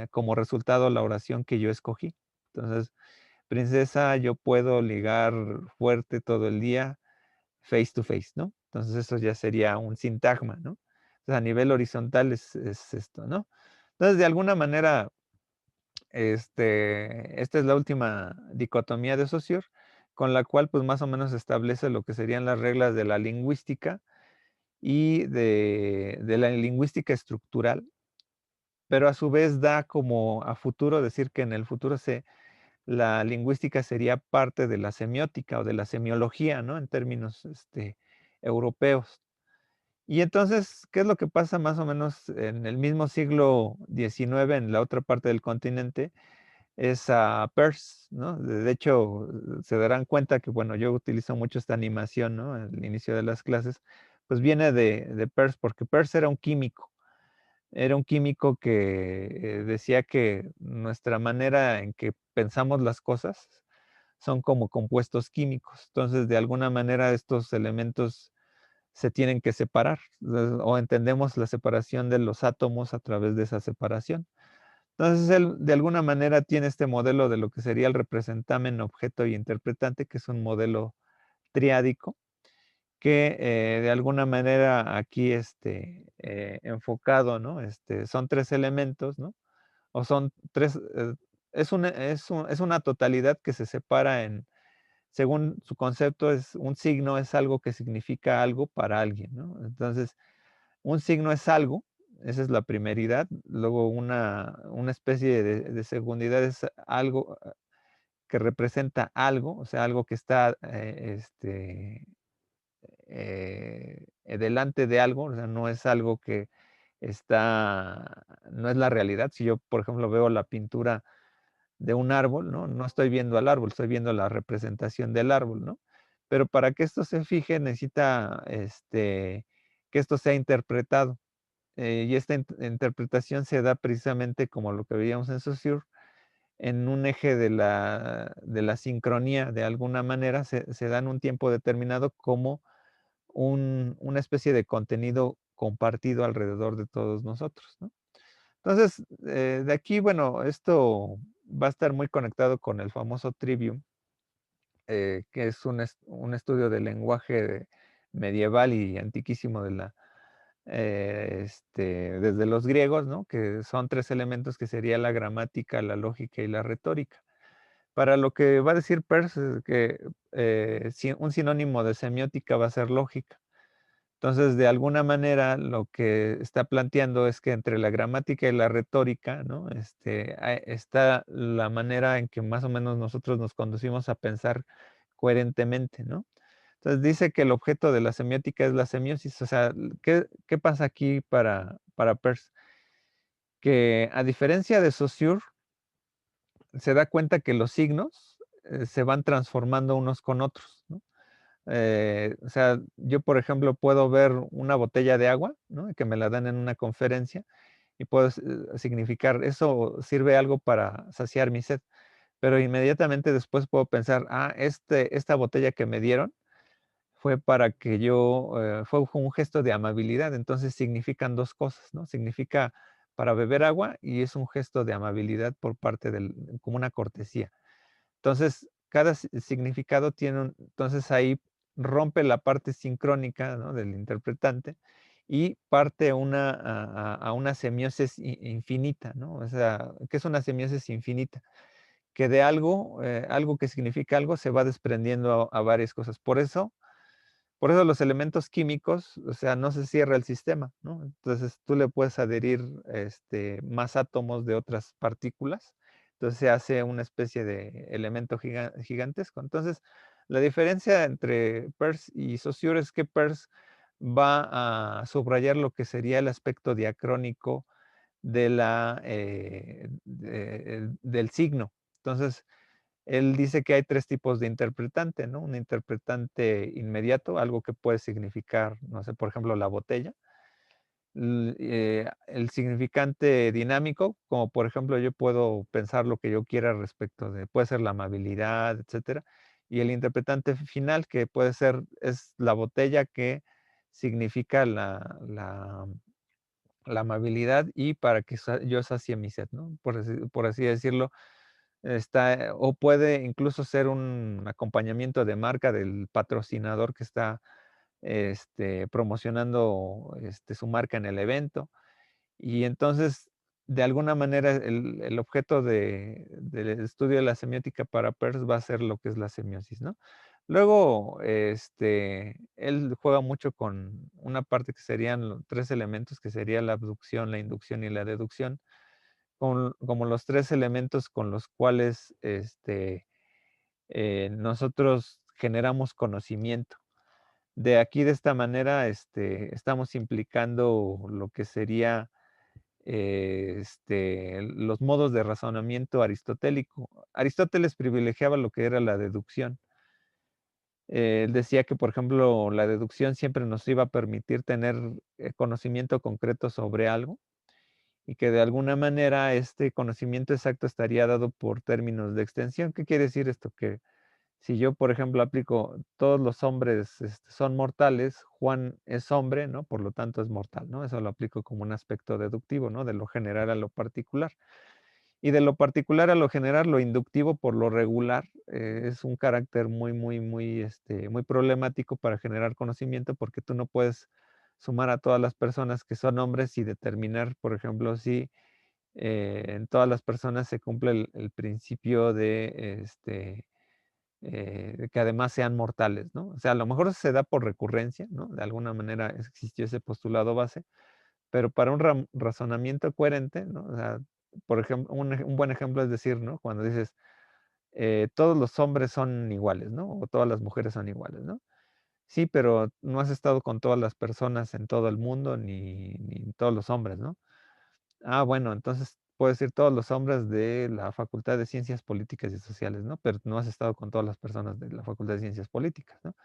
como resultado la oración que yo escogí. Entonces, princesa, yo puedo ligar fuerte todo el día, face to face, ¿no? Entonces, eso ya sería un sintagma, ¿no? Entonces, a nivel horizontal es esto, ¿no? Entonces, de alguna manera, esta es la última dicotomía de Saussure, con la cual pues más o menos establece lo que serían las reglas de la lingüística y de la lingüística estructural, pero a su vez da como a futuro decir que en el futuro la lingüística sería parte de la semiótica o de la semiología, ¿no? En términos europeos. Y entonces, ¿qué es lo que pasa más o menos en el mismo siglo XIX en la otra parte del continente? Es a Peirce, ¿no? De hecho, se darán cuenta que, bueno, yo utilizo mucho esta animación, ¿no? Al inicio de las clases, pues viene de Peirce, porque Peirce era un químico. Era un químico que decía que nuestra manera en que pensamos las cosas son como compuestos químicos. Entonces, de alguna manera, estos elementos se tienen que separar, o entendemos la separación de los átomos a través de esa separación. Entonces, él de alguna manera tiene este modelo de lo que sería el representamen, objeto y interpretante, que es un modelo triádico, que de alguna manera aquí enfocado, ¿no? Son 3 elementos, ¿no? O son 3, es una totalidad que se separa según su concepto, es un signo, es algo que significa algo para alguien, ¿no? Entonces, un signo es algo, esa es la primeridad. Luego una especie de segundidad es algo que representa algo, o sea, algo que está delante de algo, o sea, no es algo que no es la realidad. Si yo, por ejemplo, veo la pintura de un árbol, ¿no? No estoy viendo al árbol, estoy viendo la representación del árbol, ¿no? Pero para que esto se fije necesita que esto sea interpretado. Y esta interpretación se da precisamente como lo que veíamos en Saussure, en un eje de la sincronía, de alguna manera, se da en un tiempo determinado como una especie de contenido compartido alrededor de todos nosotros, ¿no? Entonces, de aquí, bueno, esto va a estar muy conectado con el famoso Trivium, que es un estudio del lenguaje medieval y antiquísimo desde los griegos, ¿no? Que son 3 elementos que sería la gramática, la lógica y la retórica. Para lo que va a decir Peirce, es que un sinónimo de semiótica va a ser lógica. Entonces, de alguna manera, lo que está planteando es que entre la gramática y la retórica, ¿no? Está la manera en que más o menos nosotros nos conducimos a pensar coherentemente, ¿no? Entonces dice que el objeto de la semiótica es la semiosis. O sea, ¿qué pasa aquí para Peirce? Que a diferencia de Saussure, se da cuenta que los signos se van transformando unos con otros, ¿no? O sea, yo, por ejemplo, puedo ver una botella de agua, ¿no? Que me la dan en una conferencia y puedo significar, eso sirve algo para saciar mi sed. Pero inmediatamente después puedo pensar, esta botella que me dieron fue para que fue un gesto de amabilidad. Entonces significan dos cosas, ¿no? Significa para beber agua y es un gesto de amabilidad por parte como una cortesía. Entonces, cada significado tiene entonces ahí rompe la parte sincrónica, ¿no? Del interpretante y parte a una semiosis infinita, ¿no? O sea, ¿qué es una semiosis infinita? Que de algo que significa algo se va desprendiendo a varias cosas. Por eso los elementos químicos, o sea, no se cierra el sistema, ¿no? Entonces tú le puedes adherir más átomos de otras partículas, entonces se hace una especie de elemento gigantesco. Entonces, la diferencia entre Peirce y Saussure es que Peirce va a subrayar lo que sería el aspecto diacrónico del signo. Entonces, él dice que hay tres tipos de interpretante, ¿no? Un interpretante inmediato, algo que puede significar, no sé, por ejemplo, la botella. El significante dinámico, como por ejemplo yo puedo pensar lo que yo quiera respecto puede ser la amabilidad, etcétera. Y el interpretante final, que es la botella que significa la amabilidad y para que yo sacie mi sed, ¿no? Por así decirlo, o puede incluso ser un acompañamiento de marca del patrocinador que está promocionando su marca en el evento. Y entonces, de alguna manera, el objeto del estudio de la semiótica para Peirce va a ser lo que es la semiosis, ¿no? Luego, él juega mucho con una parte que serían los tres elementos, que sería la abducción, la inducción y la deducción, como los tres elementos con los cuales nosotros generamos conocimiento. De aquí, de esta manera, estamos implicando lo que sería los modos de razonamiento aristotélico. Aristóteles privilegiaba lo que era la deducción. Él decía que, por ejemplo, la deducción siempre nos iba a permitir tener conocimiento concreto sobre algo y que de alguna manera este conocimiento exacto estaría dado por términos de extensión. ¿Qué quiere decir esto? Que si yo, por ejemplo, aplico todos los hombres son mortales, Juan es hombre, ¿no? Por lo tanto es mortal, ¿no? Eso lo aplico como un aspecto deductivo, ¿no? De lo general a lo particular. Y de lo particular a lo general, lo inductivo por lo regular es un carácter muy, muy, muy, muy problemático para generar conocimiento porque tú no puedes sumar a todas las personas que son hombres y determinar, por ejemplo, si en todas las personas se cumple el principio de que además sean mortales, ¿no? O sea, a lo mejor se da por recurrencia, ¿no? De alguna manera existió ese postulado base, pero para un razonamiento coherente, ¿no? O sea, por ejemplo, un buen ejemplo es decir, ¿no? Cuando dices, todos los hombres son iguales, ¿no? O todas las mujeres son iguales, ¿no? Sí, pero no has estado con todas las personas en todo el mundo, ni todos los hombres, ¿no? Ah, bueno, entonces puedo decir todos los hombres de la Facultad de Ciencias Políticas y Sociales, ¿no? Pero no has estado con todas las personas de la Facultad de Ciencias Políticas, ¿no?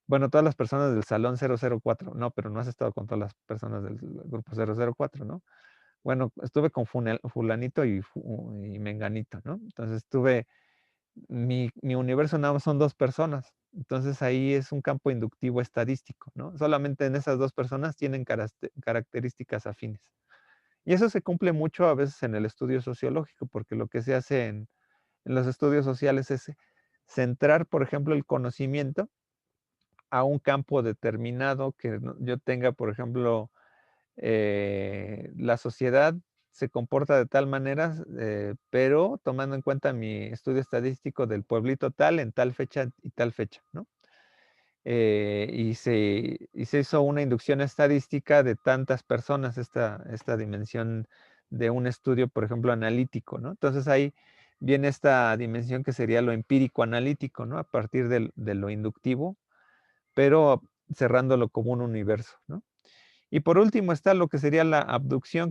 Bueno, todas las personas del Salón 004, no, pero no has estado con todas las personas del grupo 004, ¿no? Bueno, estuve con fulanito y menganito, ¿no? Entonces mi universo nada más son dos personas. Entonces ahí es un campo inductivo estadístico, ¿no? Solamente en esas dos personas tienen características afines. Y eso se cumple mucho a veces en el estudio sociológico, porque lo que se hace en los estudios sociales es centrar, por ejemplo, el conocimiento a un campo determinado que yo tenga, por ejemplo, la sociedad se comporta de tal manera, pero tomando en cuenta mi estudio estadístico del pueblito tal, en tal fecha y tal fecha, ¿no? Y se hizo una inducción estadística de tantas personas, esta dimensión de un estudio, por ejemplo, analítico, ¿no? Entonces ahí viene esta dimensión que sería lo empírico analítico, ¿no? A partir de lo inductivo, pero cerrándolo como un universo, ¿no? Y por último está lo que sería la abducción,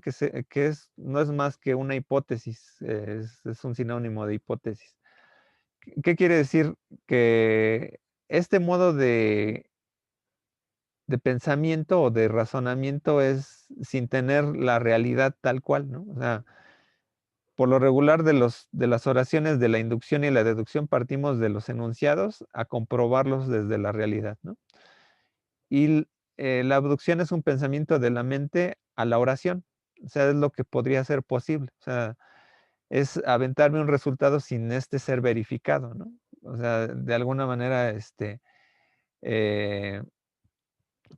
no es más que una hipótesis, es un sinónimo de hipótesis. ¿Qué quiere decir? Que este modo de pensamiento o de razonamiento es sin tener la realidad tal cual, ¿no? O sea, por lo regular de las oraciones de la inducción y la deducción partimos de los enunciados a comprobarlos desde la realidad, ¿no? Y la abducción es un pensamiento de la mente a la oración. O sea, es lo que podría ser posible. O sea, es aventarme un resultado sin ser verificado, ¿no? O sea, de alguna manera, eh,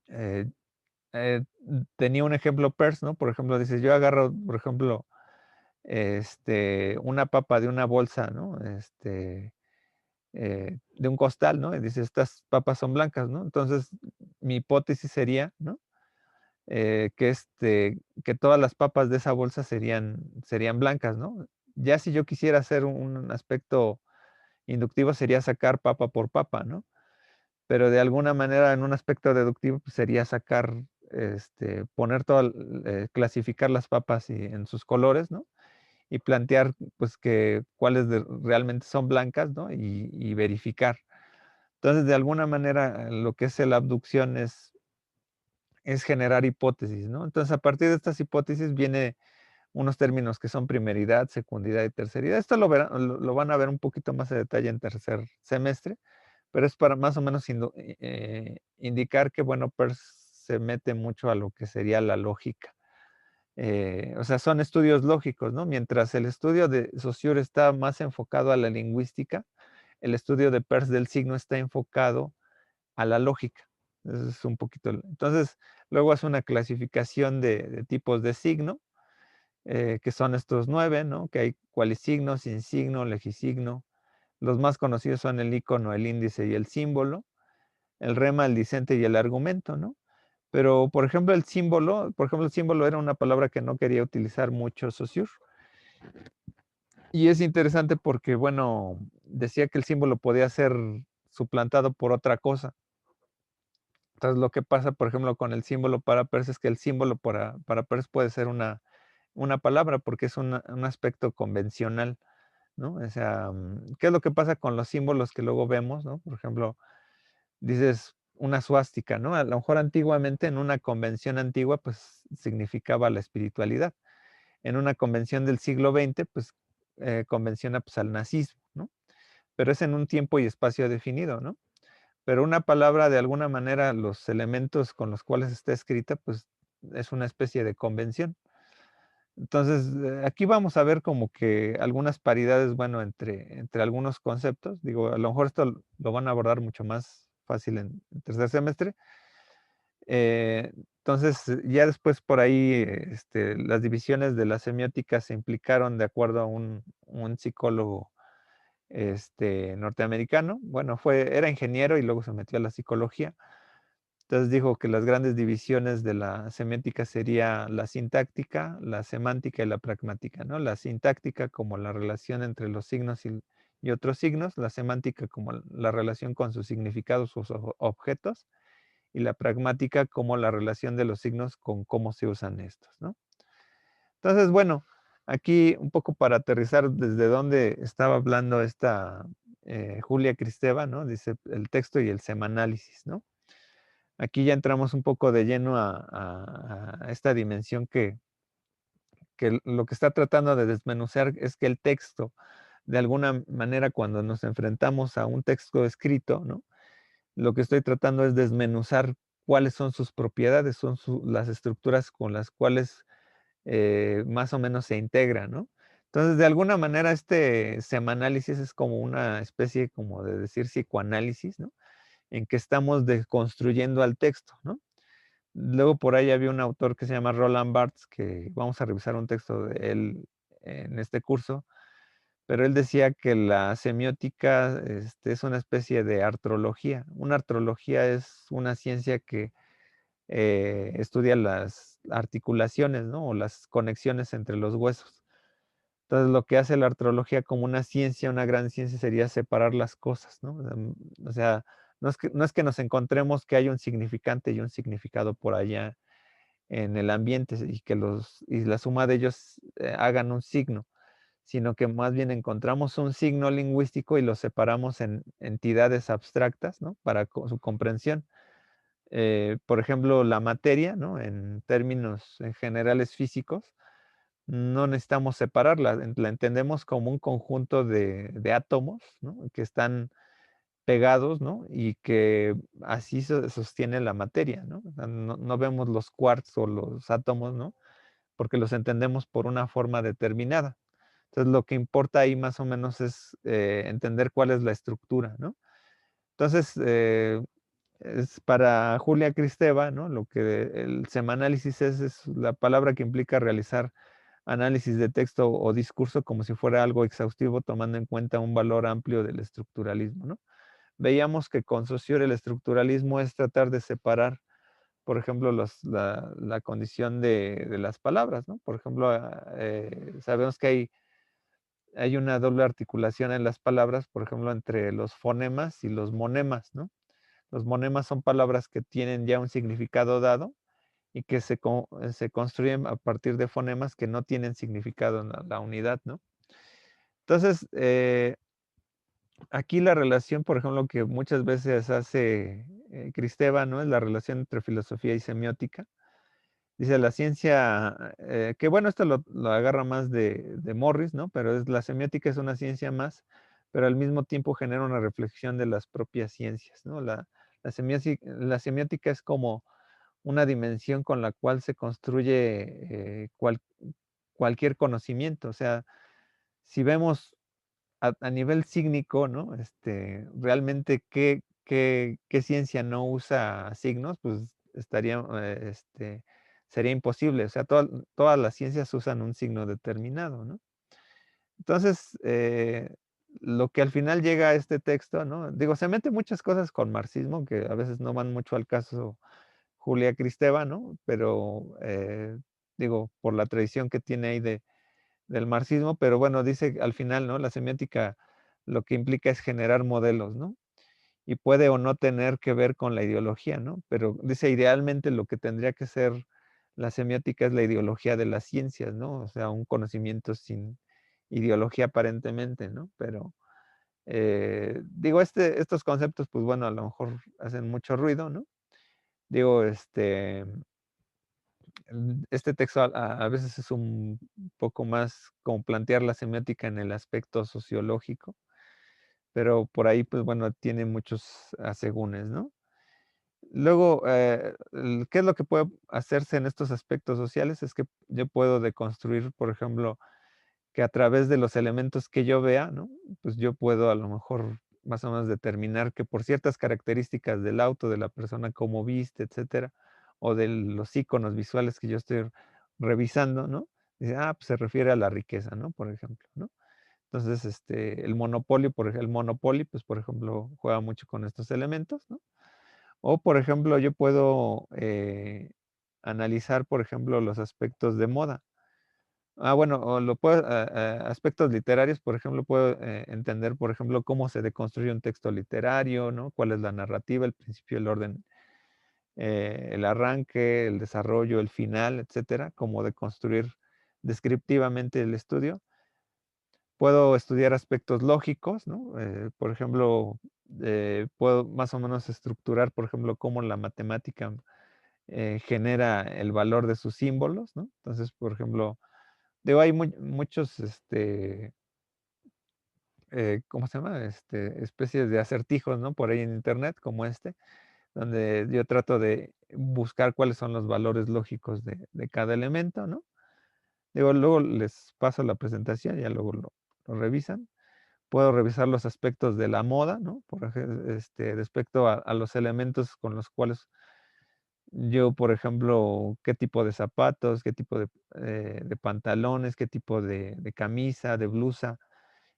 eh, tenía un ejemplo Peirce, ¿no? Por ejemplo, dice, yo agarro, por ejemplo, una papa de una bolsa, ¿no? De un costal, ¿no? Y dice, estas papas son blancas, ¿no? Entonces, mi hipótesis sería, ¿no? Que todas las papas de esa bolsa serían blancas, ¿no? Ya si yo quisiera hacer un aspecto inductivo, sería sacar papa por papa, ¿no? Pero de alguna manera en un aspecto deductivo pues, sería sacar, poner clasificar las papas en sus colores, ¿no? Y plantear pues que cuáles realmente son blancas, ¿no? Y verificar. Entonces, de alguna manera, lo que es la abducción es generar hipótesis, ¿no? Entonces, a partir de estas hipótesis viene unos términos que son primeridad, secundidad y terceridad. Esto lo van a ver un poquito más a detalle en tercer semestre, pero es para más o menos indicar que, bueno, Peirce se mete mucho a lo que sería la lógica. O sea, son estudios lógicos, ¿no? Mientras el estudio de Saussure está más enfocado a la lingüística, el estudio de Peirce del signo está enfocado a la lógica. Eso es un poquito. Entonces, luego hace una clasificación de tipos de signo, que son estos 9, ¿no? Que hay cualisigno, sin signo, legisigno. Los más conocidos son el icono, el índice y el símbolo, el rema, el disente y el argumento, ¿no? Pero, por ejemplo, el símbolo era una palabra que no quería utilizar mucho Saussure. Y es interesante porque, bueno, decía que el símbolo podía ser suplantado por otra cosa. Entonces, lo que pasa, por ejemplo, con el símbolo para Peirce es que el símbolo para Peirce puede ser una palabra porque es un aspecto convencional, ¿no? O sea, ¿qué es lo que pasa con los símbolos que luego vemos, ¿no? Por ejemplo, dices una suástica, ¿no? A lo mejor antiguamente en una convención antigua, pues significaba la espiritualidad. En una convención del siglo XX, pues convenciona pues, al nazismo, ¿no? Pero es en un tiempo y espacio definido, ¿no? Pero una palabra, de alguna manera, los elementos con los cuales está escrita, pues es una especie de convención. Entonces, aquí vamos a ver como que algunas paridades, bueno, entre algunos conceptos. Digo, a lo mejor esto lo van a abordar mucho más fácil en tercer semestre. Entonces, ya después por ahí, las divisiones de la semiótica se implicaron de acuerdo a un psicólogo norteamericano. Bueno, era ingeniero y luego se metió a la psicología. Entonces dijo que las grandes divisiones de la semiótica sería la sintáctica, la semántica y la pragmática, ¿no? La sintáctica como la relación entre los signos y otros signos, la semántica como la relación con sus significados, sus objetos, y la pragmática como la relación de los signos con cómo se usan estos, ¿no? Entonces, bueno, aquí un poco para aterrizar desde donde estaba hablando esta Julia Kristeva, ¿no? Dice el texto y el semanálisis, ¿no? Aquí ya entramos un poco de lleno a esta dimensión que lo que está tratando de desmenuzar es que el texto, de alguna manera, cuando nos enfrentamos a un texto escrito, ¿no? Lo que estoy tratando es desmenuzar cuáles son sus propiedades, son las estructuras con las cuales más o menos se integra, ¿no? Entonces, de alguna manera, este semanálisis es como una especie como de decir psicoanálisis, ¿no? En que estamos deconstruyendo al texto, ¿no? Luego por ahí había un autor que se llama Roland Barthes, que vamos a revisar un texto de él en este curso, pero él decía que la semiótica es una especie de artrología. Una artrología es una ciencia que estudia las articulaciones, ¿no? O las conexiones entre los huesos. Entonces, lo que hace la artrología como una ciencia, una gran ciencia, sería separar las cosas, ¿no? O sea, no es que nos encontremos que hay un significante y un significado por allá en el ambiente y que la suma de ellos hagan un signo, sino que más bien encontramos un signo lingüístico y lo separamos en entidades abstractas, ¿no? Para su comprensión. Por ejemplo, la materia, ¿no? En términos generales físicos, no necesitamos separarla, la entendemos como un conjunto de átomos, ¿no? Que están pegados, ¿no? Y que así sostiene la materia, ¿no? O sea, no vemos los quarks o los átomos, ¿no? Porque los entendemos por una forma determinada. Entonces, lo que importa ahí más o menos es entender cuál es la estructura, ¿no? Entonces, es para Julia Kristeva, ¿no? Lo que el semanálisis es la palabra que implica realizar análisis de texto o discurso como si fuera algo exhaustivo, tomando en cuenta un valor amplio del estructuralismo, ¿no? Veíamos que con Saussure el estructuralismo es tratar de separar, por ejemplo, la condición de las palabras, ¿no? Por ejemplo, sabemos que hay una doble articulación en las palabras, por ejemplo, entre los fonemas y los monemas, ¿no? Los monemas son palabras que tienen ya un significado dado y que se construyen a partir de fonemas que no tienen significado en la unidad, ¿no? Entonces, aquí la relación, por ejemplo, que muchas veces hace Kristeva, ¿no? Es la relación entre filosofía y semiótica. Dice la ciencia, que bueno, esto lo agarra más de Morris, ¿no? Pero la semiótica es una ciencia más, pero al mismo tiempo genera una reflexión de las propias ciencias, ¿no? La semiótica es como una dimensión con la cual se construye cualquier conocimiento. O sea, si vemos a nivel sígnico, ¿no? Realmente, ¿qué ciencia no usa signos? Pues sería imposible. O sea, todas las ciencias usan un signo determinado, ¿no? Entonces, lo que al final llega a este texto, ¿no? Digo, se mete muchas cosas con marxismo que a veces no van mucho al caso Julia Kristeva, ¿no? Pero, digo, por la tradición que tiene ahí del marxismo, pero bueno, dice al final, ¿no? La semiótica lo que implica es generar modelos, ¿no? Y puede o no tener que ver con la ideología, ¿no? Pero dice, idealmente lo que tendría que ser la semiótica es la ideología de las ciencias, ¿no? O sea, un conocimiento sin ideología aparentemente, ¿no? Pero, digo, estos conceptos, pues bueno, a lo mejor hacen mucho ruido, ¿no? Digo, este texto a veces es un poco más como plantear la semiótica en el aspecto sociológico, pero por ahí, pues bueno, tiene muchos asegúnes, ¿no? Luego, ¿qué es lo que puede hacerse en estos aspectos sociales? Es que yo puedo deconstruir, por ejemplo, que a través de los elementos que yo vea, ¿no? Pues yo puedo a lo mejor más o menos determinar que por ciertas características del auto, de la persona, cómo viste, etcétera, o de los iconos visuales que yo estoy revisando, ¿no? Dice, pues se refiere a la riqueza, ¿no? Por ejemplo, ¿no? Entonces, el Monopoly, pues por ejemplo, juega mucho con estos elementos, ¿no? O, por ejemplo, yo puedo analizar, por ejemplo, los aspectos de moda. Bueno, o aspectos literarios, por ejemplo, puedo entender, por ejemplo, cómo se deconstruye un texto literario, ¿no? Cuál es la narrativa, el principio, el orden, el arranque, el desarrollo, el final, etcétera, cómo deconstruir descriptivamente el estudio. Puedo estudiar aspectos lógicos, ¿no? Por ejemplo, puedo más o menos estructurar, por ejemplo, cómo la matemática genera el valor de sus símbolos, ¿no? Entonces, por ejemplo, digo, hay muchos, ¿cómo se llama? Especies de acertijos, ¿no? Por ahí en internet, como donde yo trato de buscar cuáles son los valores lógicos de cada elemento, ¿no? Digo, luego les paso la presentación, ya luego lo revisan. Puedo revisar los aspectos de la moda, ¿no? Respecto a los elementos con los cuales yo, por ejemplo, qué tipo de zapatos, qué tipo de pantalones, qué tipo de camisa, de blusa,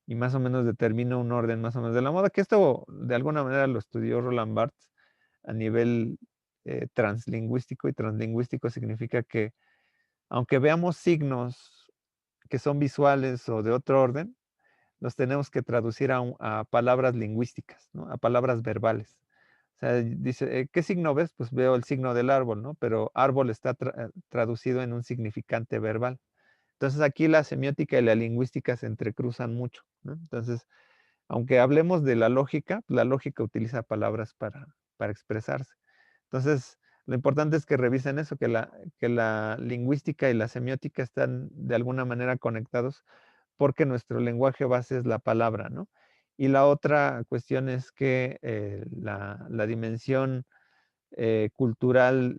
y más o menos determino un orden más o menos de la moda, que esto de alguna manera lo estudió Roland Barthes a nivel translingüístico, y translingüístico significa que aunque veamos signos que son visuales o de otro orden, los tenemos que traducir a palabras lingüísticas, ¿no? A palabras verbales. O sea, dice, ¿qué signo ves? Pues veo el signo del árbol, ¿no? Pero árbol está traducido en un significante verbal. Entonces aquí la semiótica y la lingüística se entrecruzan mucho, ¿no? Entonces, aunque hablemos de la lógica utiliza palabras para expresarse. Entonces, lo importante es que revisen eso, que la lingüística y la semiótica están de alguna manera conectados porque nuestro lenguaje base es la palabra, ¿no? Y la otra cuestión es que la dimensión cultural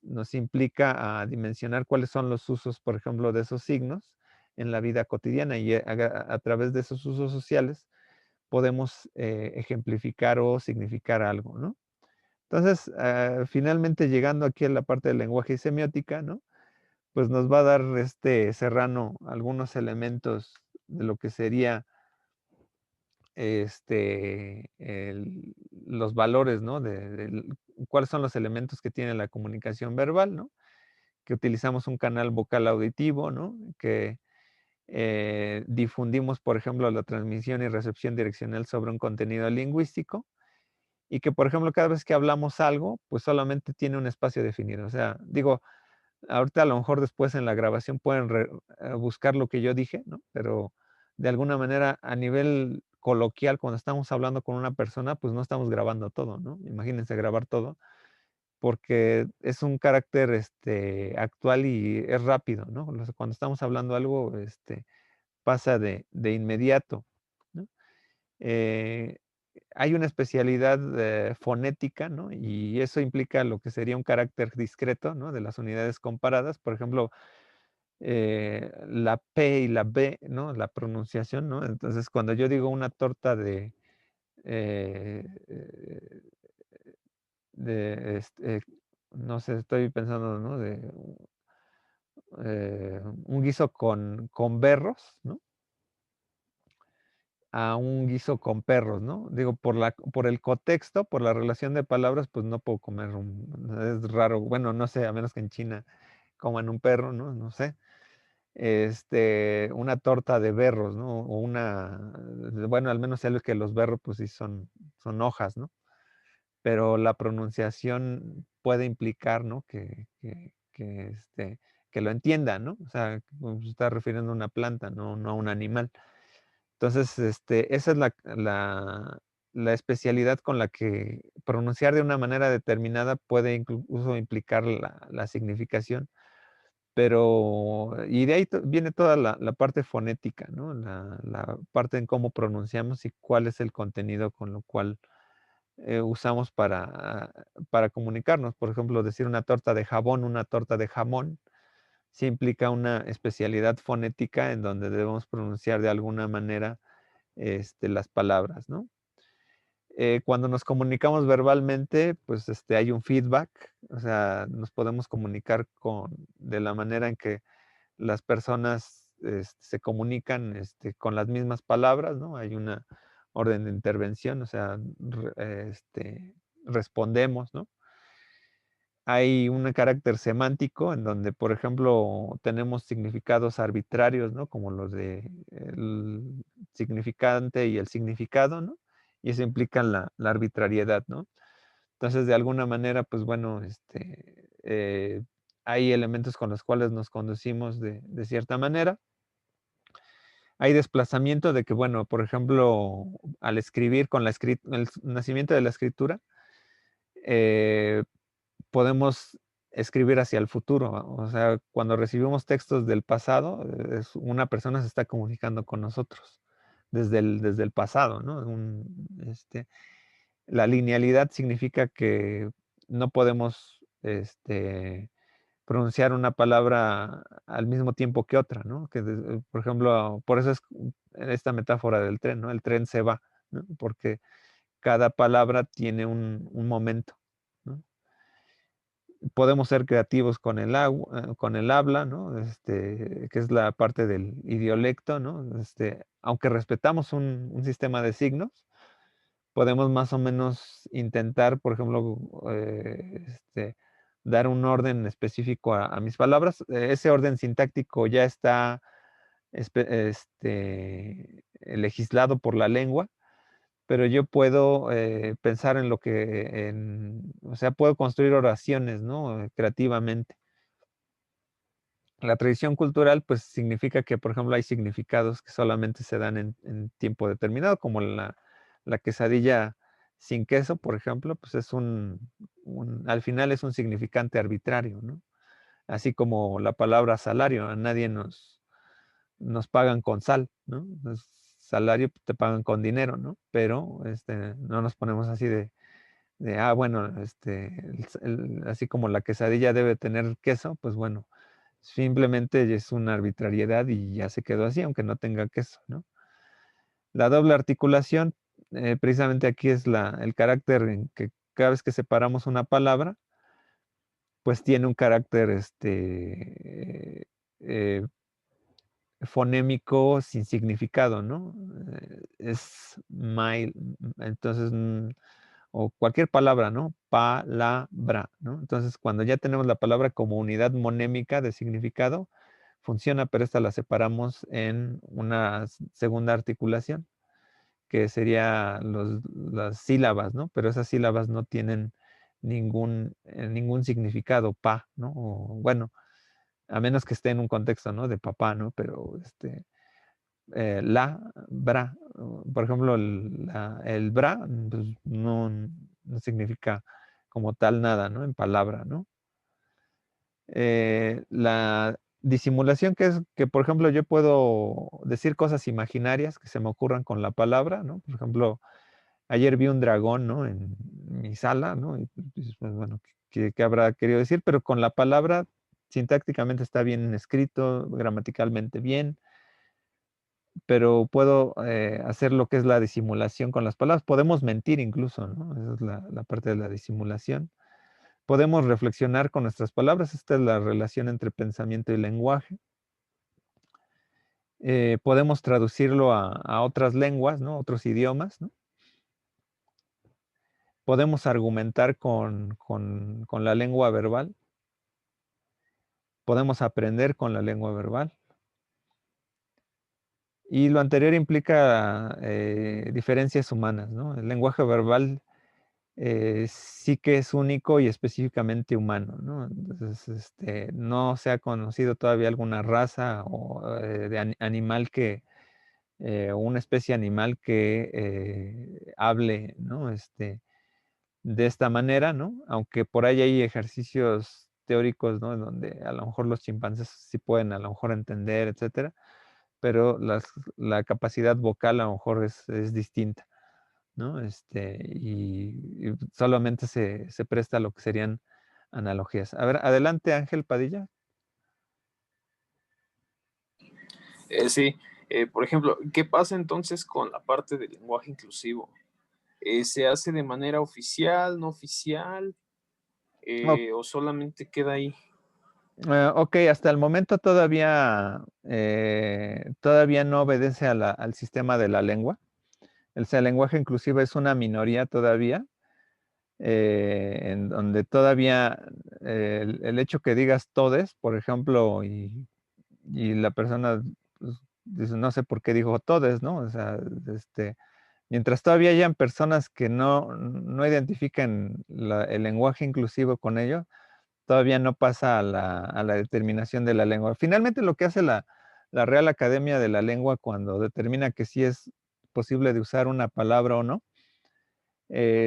nos implica a dimensionar cuáles son los usos, por ejemplo, de esos signos en la vida cotidiana y a través de esos usos sociales podemos ejemplificar o significar algo, ¿no? Entonces, finalmente llegando aquí a la parte del lenguaje y semiótica, ¿no? Pues nos va a dar Serrano algunos elementos de lo que sería los valores, ¿no? Cuáles son los elementos que tiene la comunicación verbal, ¿no? Que utilizamos un canal vocal auditivo, ¿no? Que difundimos, por ejemplo, la transmisión y recepción direccional sobre un contenido lingüístico y que, por ejemplo, cada vez que hablamos algo, pues solamente tiene un espacio definido. O sea, digo, ahorita a lo mejor después en la grabación pueden buscar lo que yo dije, ¿no? Pero de alguna manera a nivel coloquial, cuando estamos hablando con una persona, pues no estamos grabando todo, ¿no? Imagínense grabar todo, porque es un carácter actual y es rápido, ¿no? Cuando estamos hablando algo, pasa de inmediato, ¿no? Eh, Hay una especialidad fonética, ¿no? Y eso implica lo que sería un carácter discreto, ¿no? De las unidades comparadas. Por ejemplo, la P y la B, ¿no? La pronunciación, ¿no? Entonces, cuando yo digo una torta eh, eh, no sé, estoy pensando, ¿no? Un guiso con berros, ¿no? A un guiso con perros, ¿no? Digo, por el contexto, por la relación de palabras, pues no puedo comer es raro, bueno, no sé, a menos que en China coman un perro, ¿no? No sé. Una torta de berros, ¿no? O bueno, al menos sé que los berros, pues sí son hojas, ¿no? Pero la pronunciación puede implicar, ¿no? Que lo entienda, ¿no? O sea, pues, se está refiriendo a una planta, no a un animal. Entonces, esa es la especialidad con la que pronunciar de una manera determinada puede incluso implicar la significación. Pero, y de ahí viene toda la parte fonética, ¿no? La parte en cómo pronunciamos y cuál es el contenido con lo cual usamos para comunicarnos. Por ejemplo, decir una torta de jabón, una torta de jamón, sí implica una especialidad fonética en donde debemos pronunciar de alguna manera las palabras, ¿no? Cuando nos comunicamos verbalmente, pues hay un feedback, o sea, nos podemos comunicar de la manera en que las personas se comunican con las mismas palabras, ¿no? Hay una orden de intervención, o sea, respondemos, ¿no? Hay un carácter semántico en donde, por ejemplo, tenemos significados arbitrarios, ¿no? Como los de el significante y el significado, ¿no? Y eso implica la arbitrariedad, ¿no? Entonces, de alguna manera, pues bueno, hay elementos con los cuales nos conducimos de cierta manera. Hay desplazamiento de que, bueno, por ejemplo, al escribir con el nacimiento de la escritura, eh, podemos escribir hacia el futuro. O sea, cuando recibimos textos del pasado, una persona se está comunicando con nosotros desde el pasado, ¿no? La linealidad significa que no podemos pronunciar una palabra al mismo tiempo que otra, ¿no? Por ejemplo, por eso es esta metáfora del tren, ¿no? El tren se va, ¿no? Porque cada palabra tiene un momento, ¿no? Podemos ser creativos con el habla, ¿no? Que es la parte del idiolecto, ¿no? Aunque respetamos un sistema de signos, podemos más o menos intentar, por ejemplo, dar un orden específico a mis palabras. Ese orden sintáctico ya está legislado por la lengua, pero yo puedo pensar en o sea, puedo construir oraciones, ¿no? Creativamente. La tradición cultural, pues significa que, por ejemplo, hay significados que solamente se dan en tiempo determinado, como la quesadilla sin queso, por ejemplo, pues es al final es un significante arbitrario, ¿no? Así como la palabra salario, a nadie nos pagan con sal, ¿no? Entonces, salario te pagan con dinero, ¿no? Pero no nos ponemos así bueno, así como la quesadilla debe tener queso, pues bueno, simplemente es una arbitrariedad y ya se quedó así, aunque no tenga queso, ¿no? La doble articulación, precisamente aquí es el carácter en que cada vez que separamos una palabra, pues tiene un carácter eh, fonémico sin significado, ¿no? Entonces, o cualquier palabra, ¿no? Palabra, ¿no? Entonces, cuando ya tenemos la palabra como unidad monémica de significado, funciona, pero esta la separamos en una segunda articulación, que sería las sílabas, ¿no? Pero esas sílabas no tienen ningún significado, ¿no? O, bueno, a menos que esté en un contexto, ¿no? De papá, ¿no? Pero la, bra, por ejemplo, el bra, pues, no significa como tal nada, ¿no? En palabra, ¿no? La disimulación, que es que, por ejemplo, yo puedo decir cosas imaginarias que se me ocurran con la palabra, ¿no? Por ejemplo, ayer vi un dragón, ¿no? En mi sala, ¿no? Y pues, bueno, ¿qué habrá querido decir? Pero con la palabra, sintácticamente está bien escrito, gramaticalmente bien, pero puedo hacer lo que es la disimulación con las palabras. Podemos mentir incluso, ¿no? Esa es la parte de la disimulación. Podemos reflexionar con nuestras palabras. Esta es la relación entre pensamiento y lenguaje. Podemos traducirlo a otras lenguas, ¿no? Otros idiomas, ¿no? Podemos argumentar con la lengua verbal. Podemos aprender con la lengua verbal. Y lo anterior implica diferencias humanas, ¿no? El lenguaje verbal sí que es único y específicamente humano, ¿no? Entonces, no se ha conocido todavía alguna raza de animal o una especie animal que hable, ¿no? De esta manera, ¿no? Aunque por ahí hay ejercicios teóricos, ¿no? En donde a lo mejor los chimpancés sí pueden a lo mejor entender, etcétera, pero la capacidad vocal a lo mejor es distinta, ¿no? Y solamente se presta a lo que serían analogías. A ver, adelante, Ángel Padilla. Sí, por ejemplo, ¿qué pasa entonces con la parte del lenguaje inclusivo? ¿Se hace de manera oficial, no oficial, Oh, o solamente queda ahí? ok, hasta el momento todavía no obedece al sistema de la lengua. El lenguaje inclusivo es una minoría todavía, en donde todavía el hecho que digas todes, por ejemplo, y la persona pues, dice, no sé por qué dijo todes, ¿no? O sea, mientras todavía hayan personas que no identifiquen el lenguaje inclusivo con ello, todavía no pasa a la determinación de la lengua. Finalmente, lo que hace la Real Academia de la Lengua cuando determina que sí es posible de usar una palabra o no,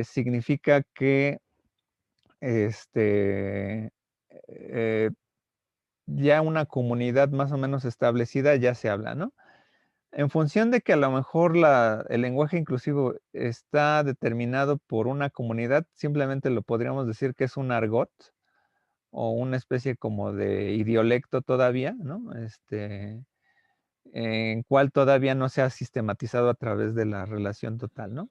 significa que eh, ya una comunidad más o menos establecida ya se habla, ¿no? En función de que a lo mejor el lenguaje inclusivo está determinado por una comunidad, simplemente lo podríamos decir que es un argot o una especie como de idiolecto todavía, ¿no? En cual todavía no se ha sistematizado a través de la relación total, ¿no?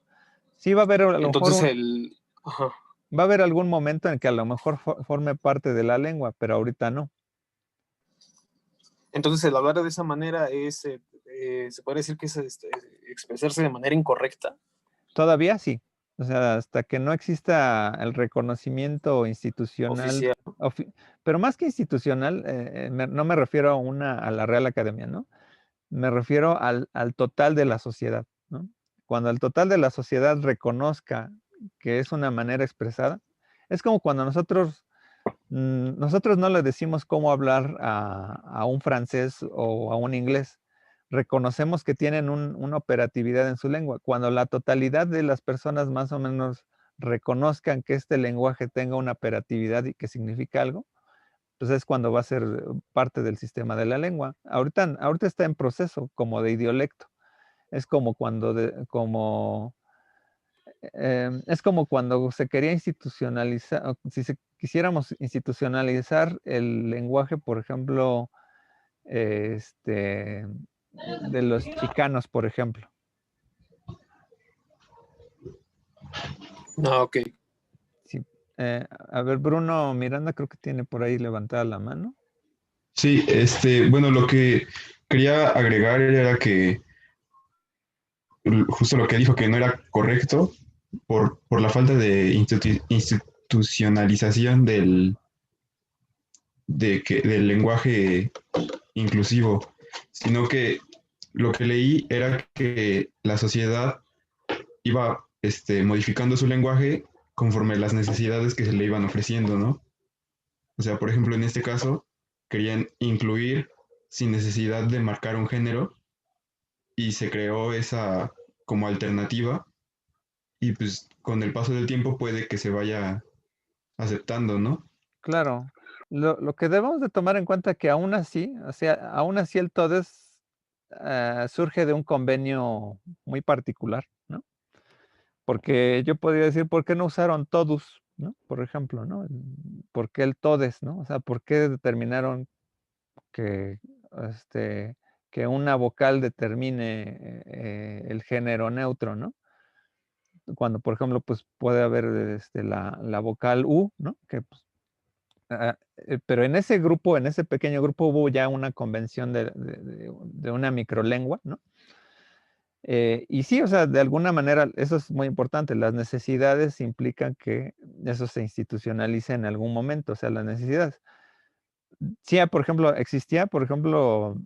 Sí va a haber a lo mejor Entonces ajá. va a haber algún momento en que a lo mejor forme parte de la lengua, pero ahorita no. Entonces el hablar de esa manera se puede decir que es expresarse de manera incorrecta. Todavía sí. O sea, hasta que no exista el reconocimiento institucional, Oficial. pero más que institucional, no me refiero a la Real Academia, ¿no? Me refiero al total de la sociedad, ¿no? Cuando el total de la sociedad reconozca que es una manera expresada, es como cuando nosotros nosotros no le decimos cómo hablar a un francés o a un inglés. Reconocemos que tienen una operatividad en su lengua. Cuando la totalidad de las personas más o menos reconozcan que este lenguaje tenga una operatividad y que significa algo, pues es cuando va a ser parte del sistema de la lengua. Ahorita está en proceso como de idiolecto. Es como cuando es como cuando se quería institucionalizar, si quisiéramos institucionalizar el lenguaje, por ejemplo, de los chicanos, por ejemplo. No, ok. Sí, a ver, Bruno Miranda creo que tiene por ahí levantada la mano. Sí, bueno, lo que quería agregar era que justo lo que dijo que no era correcto por la falta de institucionalización del lenguaje inclusivo, sino que lo que leí era que la sociedad iba modificando su lenguaje conforme las necesidades que se le iban ofreciendo, ¿no? O sea, por ejemplo, en este caso, querían incluir sin necesidad de marcar un género y se creó esa como alternativa y pues con el paso del tiempo puede que se vaya aceptando, ¿no? Claro. Lo que debemos de tomar en cuenta que aún así, o sea, aún así el TODES surge de un convenio muy particular, ¿no? Porque yo podría decir, ¿por qué no usaron TODUS, ¿no? Por ejemplo, ¿no? ¿Por qué el TODES, ¿no? O sea, ¿por qué determinaron que, que una vocal determine el género neutro, ¿no? Cuando, por ejemplo, pues puede haber la vocal U, ¿no? Que, pues, pero en ese grupo, en ese pequeño grupo, hubo ya una convención de una microlengua, ¿no? Y sí, o sea, de alguna manera, eso es muy importante. Las necesidades implican que eso se institucionalice en algún momento, o sea, las necesidades. Sí, por ejemplo, existía, por ejemplo,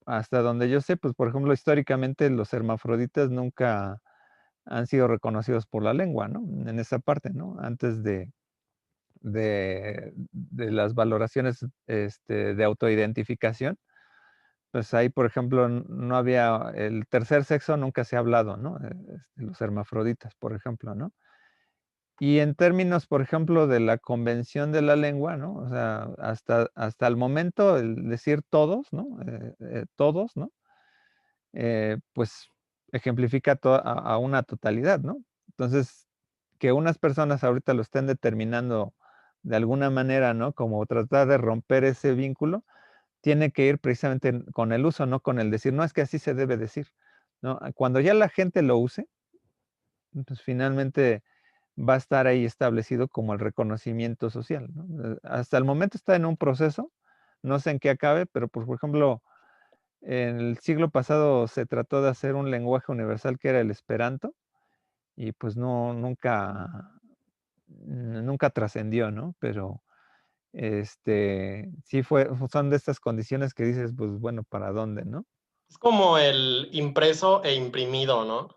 hasta donde yo sé, pues, por ejemplo, históricamente los hermafroditas nunca han sido reconocidos por la lengua, ¿no? En esa parte, ¿no? Antes de las valoraciones de autoidentificación, pues ahí, por ejemplo, no había, el tercer sexo nunca se ha hablado, ¿no? Los hermafroditas, por ejemplo, ¿no? Y en términos, por ejemplo, de la convención de la lengua, ¿no? O sea, hasta el momento, el decir todos, ¿no? Todos, ¿no? Pues ejemplifica a una totalidad, ¿no? Entonces, que unas personas ahorita lo estén determinando de alguna manera, ¿no? Como tratar de romper ese vínculo, tiene que ir precisamente con el uso, no con el decir, no es que así se debe decir, ¿no? Cuando ya la gente lo use, pues finalmente va a estar ahí establecido como el reconocimiento social, ¿no? Hasta el momento está en un proceso, no sé en qué acabe, pero por ejemplo, en el siglo pasado se trató de hacer un lenguaje universal que era el esperanto y pues no, nunca trascendió, ¿no? Pero sí son de estas condiciones que dices, pues bueno, ¿para dónde, no? Es como el impreso e imprimido, ¿no?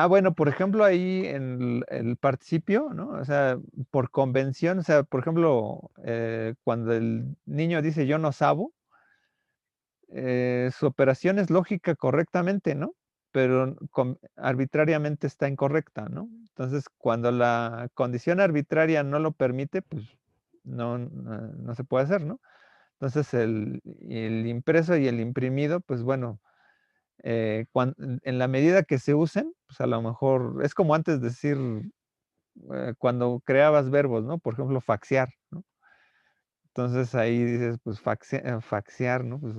Bueno, por ejemplo, ahí en el participio, ¿no? O sea, por convención, o sea, por ejemplo, cuando el niño dice yo no sabo, su operación es lógica correctamente, ¿no? Pero arbitrariamente está incorrecta, ¿no? Entonces, cuando la condición arbitraria no lo permite, pues no se puede hacer, ¿no? Entonces, el impreso y el imprimido, pues bueno, en la medida que se usen, pues a lo mejor es como antes decir, cuando creabas verbos, ¿no? Por ejemplo, faxear, ¿no? Entonces ahí dices, pues faxear, ¿no? Pues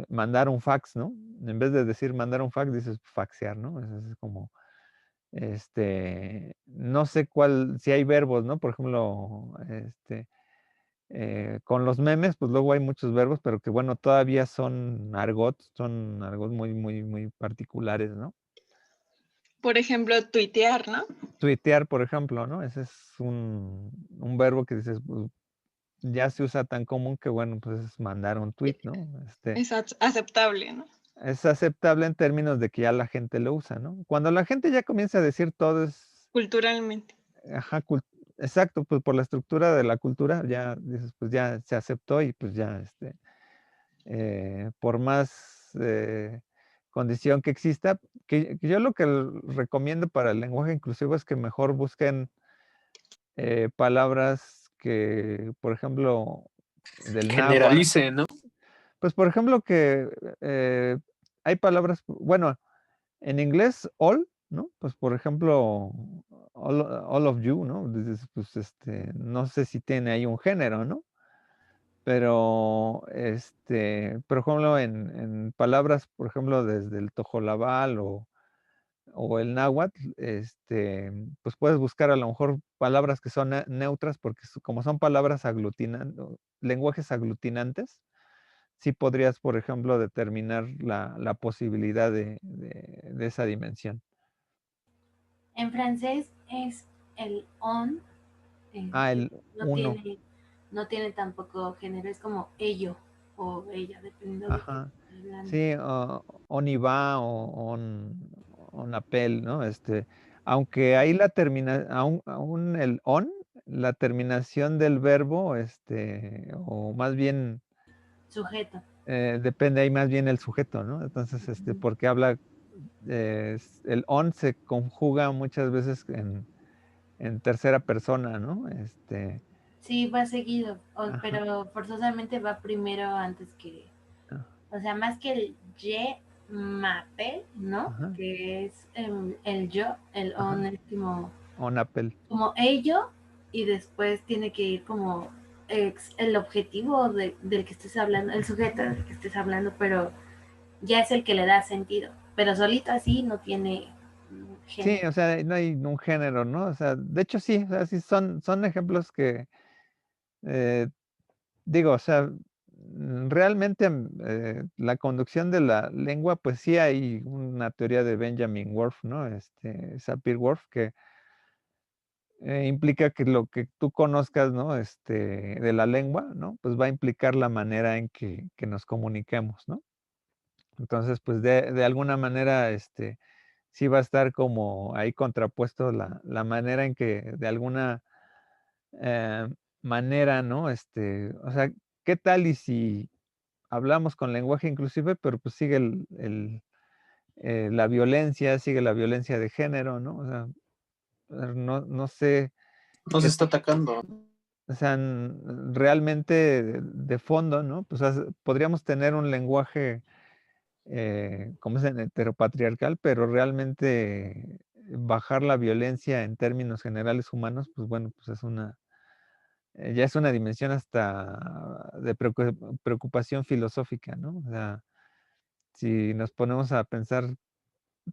mandar un fax, ¿no? En vez de decir mandar un fax, dices faxear, ¿no? Es como, no sé si hay verbos, ¿no? Por ejemplo, con los memes, pues luego hay muchos verbos, pero que bueno, todavía son argot muy, muy, muy particulares, ¿no? Por ejemplo, tuitear, ¿no? Tuitear, por ejemplo, ¿no? Ese es un verbo que dices, pues, ya se usa tan común que bueno, pues es mandar un tweet, ¿no? Es aceptable, ¿no? Es aceptable en términos de que ya la gente lo usa, ¿no? Cuando la gente ya comienza a decir todo es... Culturalmente. ajá, exacto, pues por la estructura de la cultura ya dices, pues ya se aceptó y pues ya, por más condición que exista, que yo lo que recomiendo para el lenguaje inclusivo es que mejor busquen palabras que, por ejemplo, del náhuatl, Generalice, ¿no? pues por ejemplo que hay palabras, bueno, en inglés all, ¿no? Pues por ejemplo, all of you, ¿no? Dices, pues no sé si tiene ahí un género, ¿no? Pero, por ejemplo, en palabras, por ejemplo, desde el tojolabal o el náhuatl, pues puedes buscar a lo mejor palabras que son neutras, porque como son palabras lenguajes aglutinantes, sí podrías, por ejemplo, determinar la posibilidad de esa dimensión. En francés es el on, Ah, el no uno. tiene tampoco género, es como ello o ella, dependiendo de qué Ajá. esté hablando. Sí, on y va o on apel, ¿no? Aunque ahí aún el on, la terminación del verbo, o más bien, Sujeto. depende ahí más bien el sujeto, ¿no? Entonces, porque el on se conjuga muchas veces en tercera persona, ¿no? Sí, va seguido, Ajá, pero forzosamente va primero antes que, ah, o sea, más que el je m'appelle, ¿no? ajá, Que es el yo, el on ajá, es como, on apel. como ello, y después tiene que ir como el objetivo del que estés hablando, el sujeto del que estés hablando, pero ya es el que le da sentido. Pero solito así no tiene Sí, género. o sea, no hay un género, ¿no? O sea, de hecho sí, o sea, sí son ejemplos que, eh, digo, o sea, realmente la conducción de la lengua, pues sí hay una teoría de Benjamin Worf, ¿no? Sapir-Whorf, que implica que lo que tú conozcas, ¿no? De la lengua, ¿no? Pues va a implicar la manera en que nos comuniquemos, ¿no? Entonces, pues de alguna manera, sí va a estar como ahí contrapuesto la manera en que de alguna eh, manera, ¿no? O sea, ¿qué tal y si hablamos con lenguaje inclusive, pero pues sigue la violencia, sigue la violencia de género, ¿no? O sea, no sé Nos qué, está atacando. o sea, realmente de fondo, ¿no? Pues podríamos tener un lenguaje, como es en heteropatriarcal, pero realmente bajar la violencia en términos generales humanos, pues bueno, pues ya es una dimensión hasta de preocupación filosófica, ¿no? O sea, si nos ponemos a pensar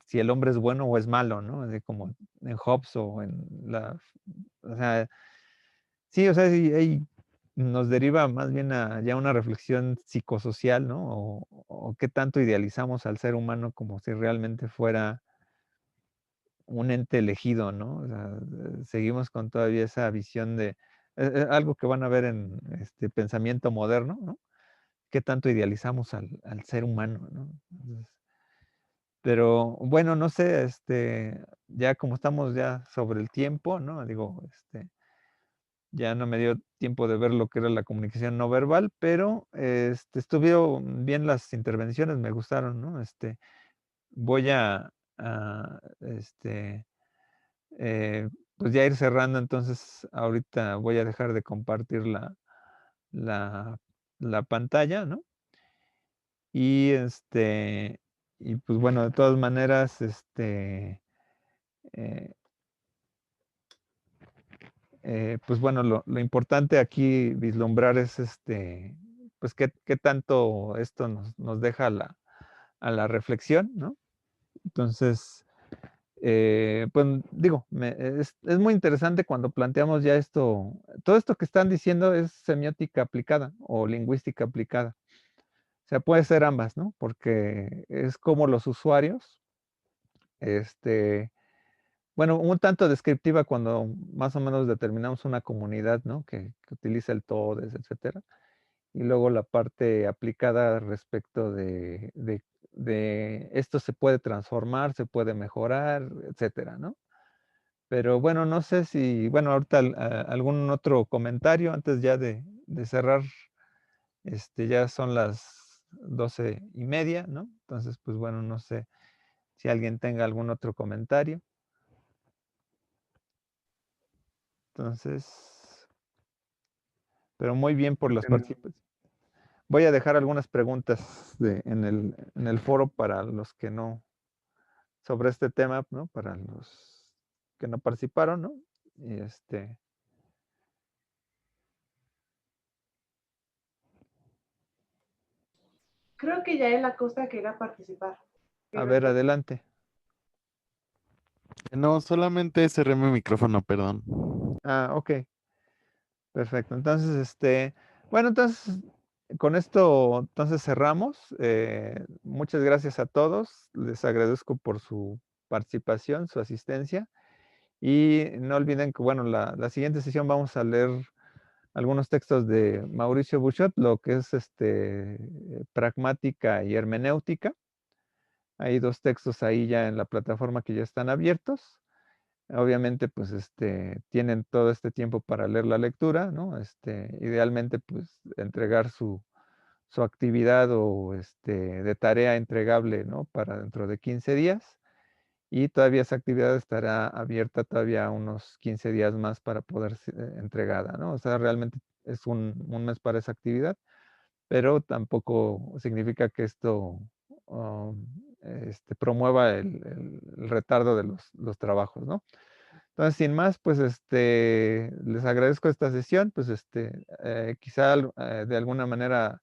si el hombre es bueno o es malo, ¿no? Como en Hobbes o o sea, sí, o sea, sí, ahí nos deriva más bien a ya una reflexión psicosocial, ¿no? O qué tanto idealizamos al ser humano como si realmente fuera un ente elegido, ¿no? O sea, seguimos con todavía esa visión de algo que van a ver en este pensamiento moderno, ¿no? Qué tanto idealizamos al ser humano, ¿no? Entonces, pero bueno, no sé, ya como estamos ya sobre el tiempo, ¿no? Digo, ya no me dio tiempo de ver lo que era la comunicación no verbal, pero estuvieron bien las intervenciones, me gustaron, ¿no? Voy a, pues ya ir cerrando, entonces ahorita voy a dejar de compartir la, la pantalla, ¿no? Y y pues bueno, de todas maneras, eh, pues bueno, lo importante aquí vislumbrar es pues qué tanto esto nos deja a la reflexión, ¿no? Entonces, pues digo, es muy interesante cuando planteamos ya todo esto que están diciendo es semiótica aplicada o lingüística aplicada. O sea, puede ser ambas, ¿no? Porque es como los usuarios, bueno, un tanto descriptiva cuando más o menos determinamos una comunidad, ¿no? Que utiliza el todes, etcétera. Y luego la parte aplicada respecto de esto se puede transformar, se puede mejorar, etcétera, ¿no? Pero bueno, no sé si, bueno, ahorita algún otro comentario antes ya de cerrar. Ya son las 12:30, ¿no? Entonces, pues bueno, no sé si alguien tenga algún otro comentario. Entonces, pero muy bien por las participaciones. Voy a dejar algunas preguntas en el foro para los que no, sobre este tema, ¿no? Para los que no participaron, ¿no? Y Creo que Yael Acosta quería participar. a ver, adelante. No, solamente cerré mi micrófono, perdón. Ah, ok. Perfecto. Entonces, bueno, entonces con esto entonces cerramos. Muchas gracias a todos. Les agradezco por su participación, su asistencia. Y no olviden que, bueno, la siguiente sesión vamos a leer algunos textos de Mauricio Buchot, lo que es pragmática y hermenéutica. Hay 2 textos ahí ya en la plataforma que ya están abiertos. Obviamente, pues, tienen todo este tiempo para leer la lectura, ¿no? Idealmente, pues, entregar su actividad o, de tarea entregable, ¿no? Para dentro de 15 días. Y todavía esa actividad estará abierta todavía unos 15 días más para poder ser entregada, ¿no? O sea, realmente es un mes para esa actividad, pero tampoco significa que esto promueva el retardo de los trabajos, ¿no? Entonces, sin más, pues les agradezco esta sesión, pues quizá de alguna manera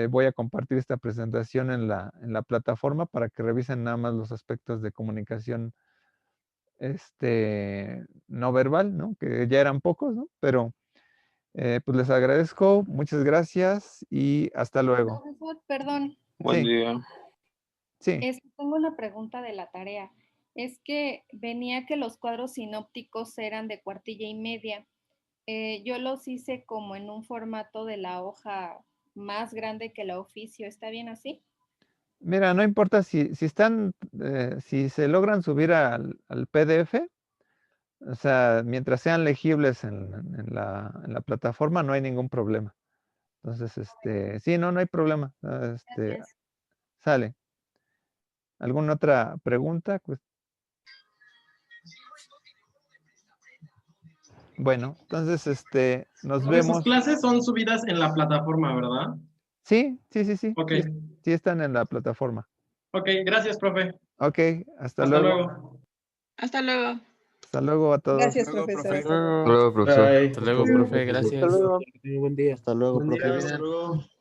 voy a compartir esta presentación en la plataforma para que revisen nada más los aspectos de comunicación no verbal, ¿no? Que ya eran pocos, ¿no? Pero pues les agradezco, muchas gracias y hasta luego. Profesor, perdón, Buen Sí, día. sí. tengo una pregunta de la tarea. Es que venía que los cuadros sinópticos eran de cuartilla y media. Yo los hice como en un formato de la hoja más grande que la oficio. ¿Está bien así? Mira, no importa si si se logran subir al PDF, o sea, mientras sean legibles en la plataforma, no hay ningún problema. Entonces, sí, no hay problema. Gracias. Sale. ¿Alguna otra pregunta? Pues, bueno, entonces, nos Profe, sus vemos. clases son subidas en la plataforma, ¿verdad? Sí, sí, sí. Ok. Sí están en la plataforma. Ok, gracias, profe. Ok, hasta Hasta luego. luego. Hasta luego. Hasta luego a todos. Gracias, Hasta luego, profesor. profe. Hasta luego. Hasta luego, profesor. Hasta luego, profe. Gracias. Hasta luego. Buen día. Hasta luego, Buen profe. día. Hasta luego.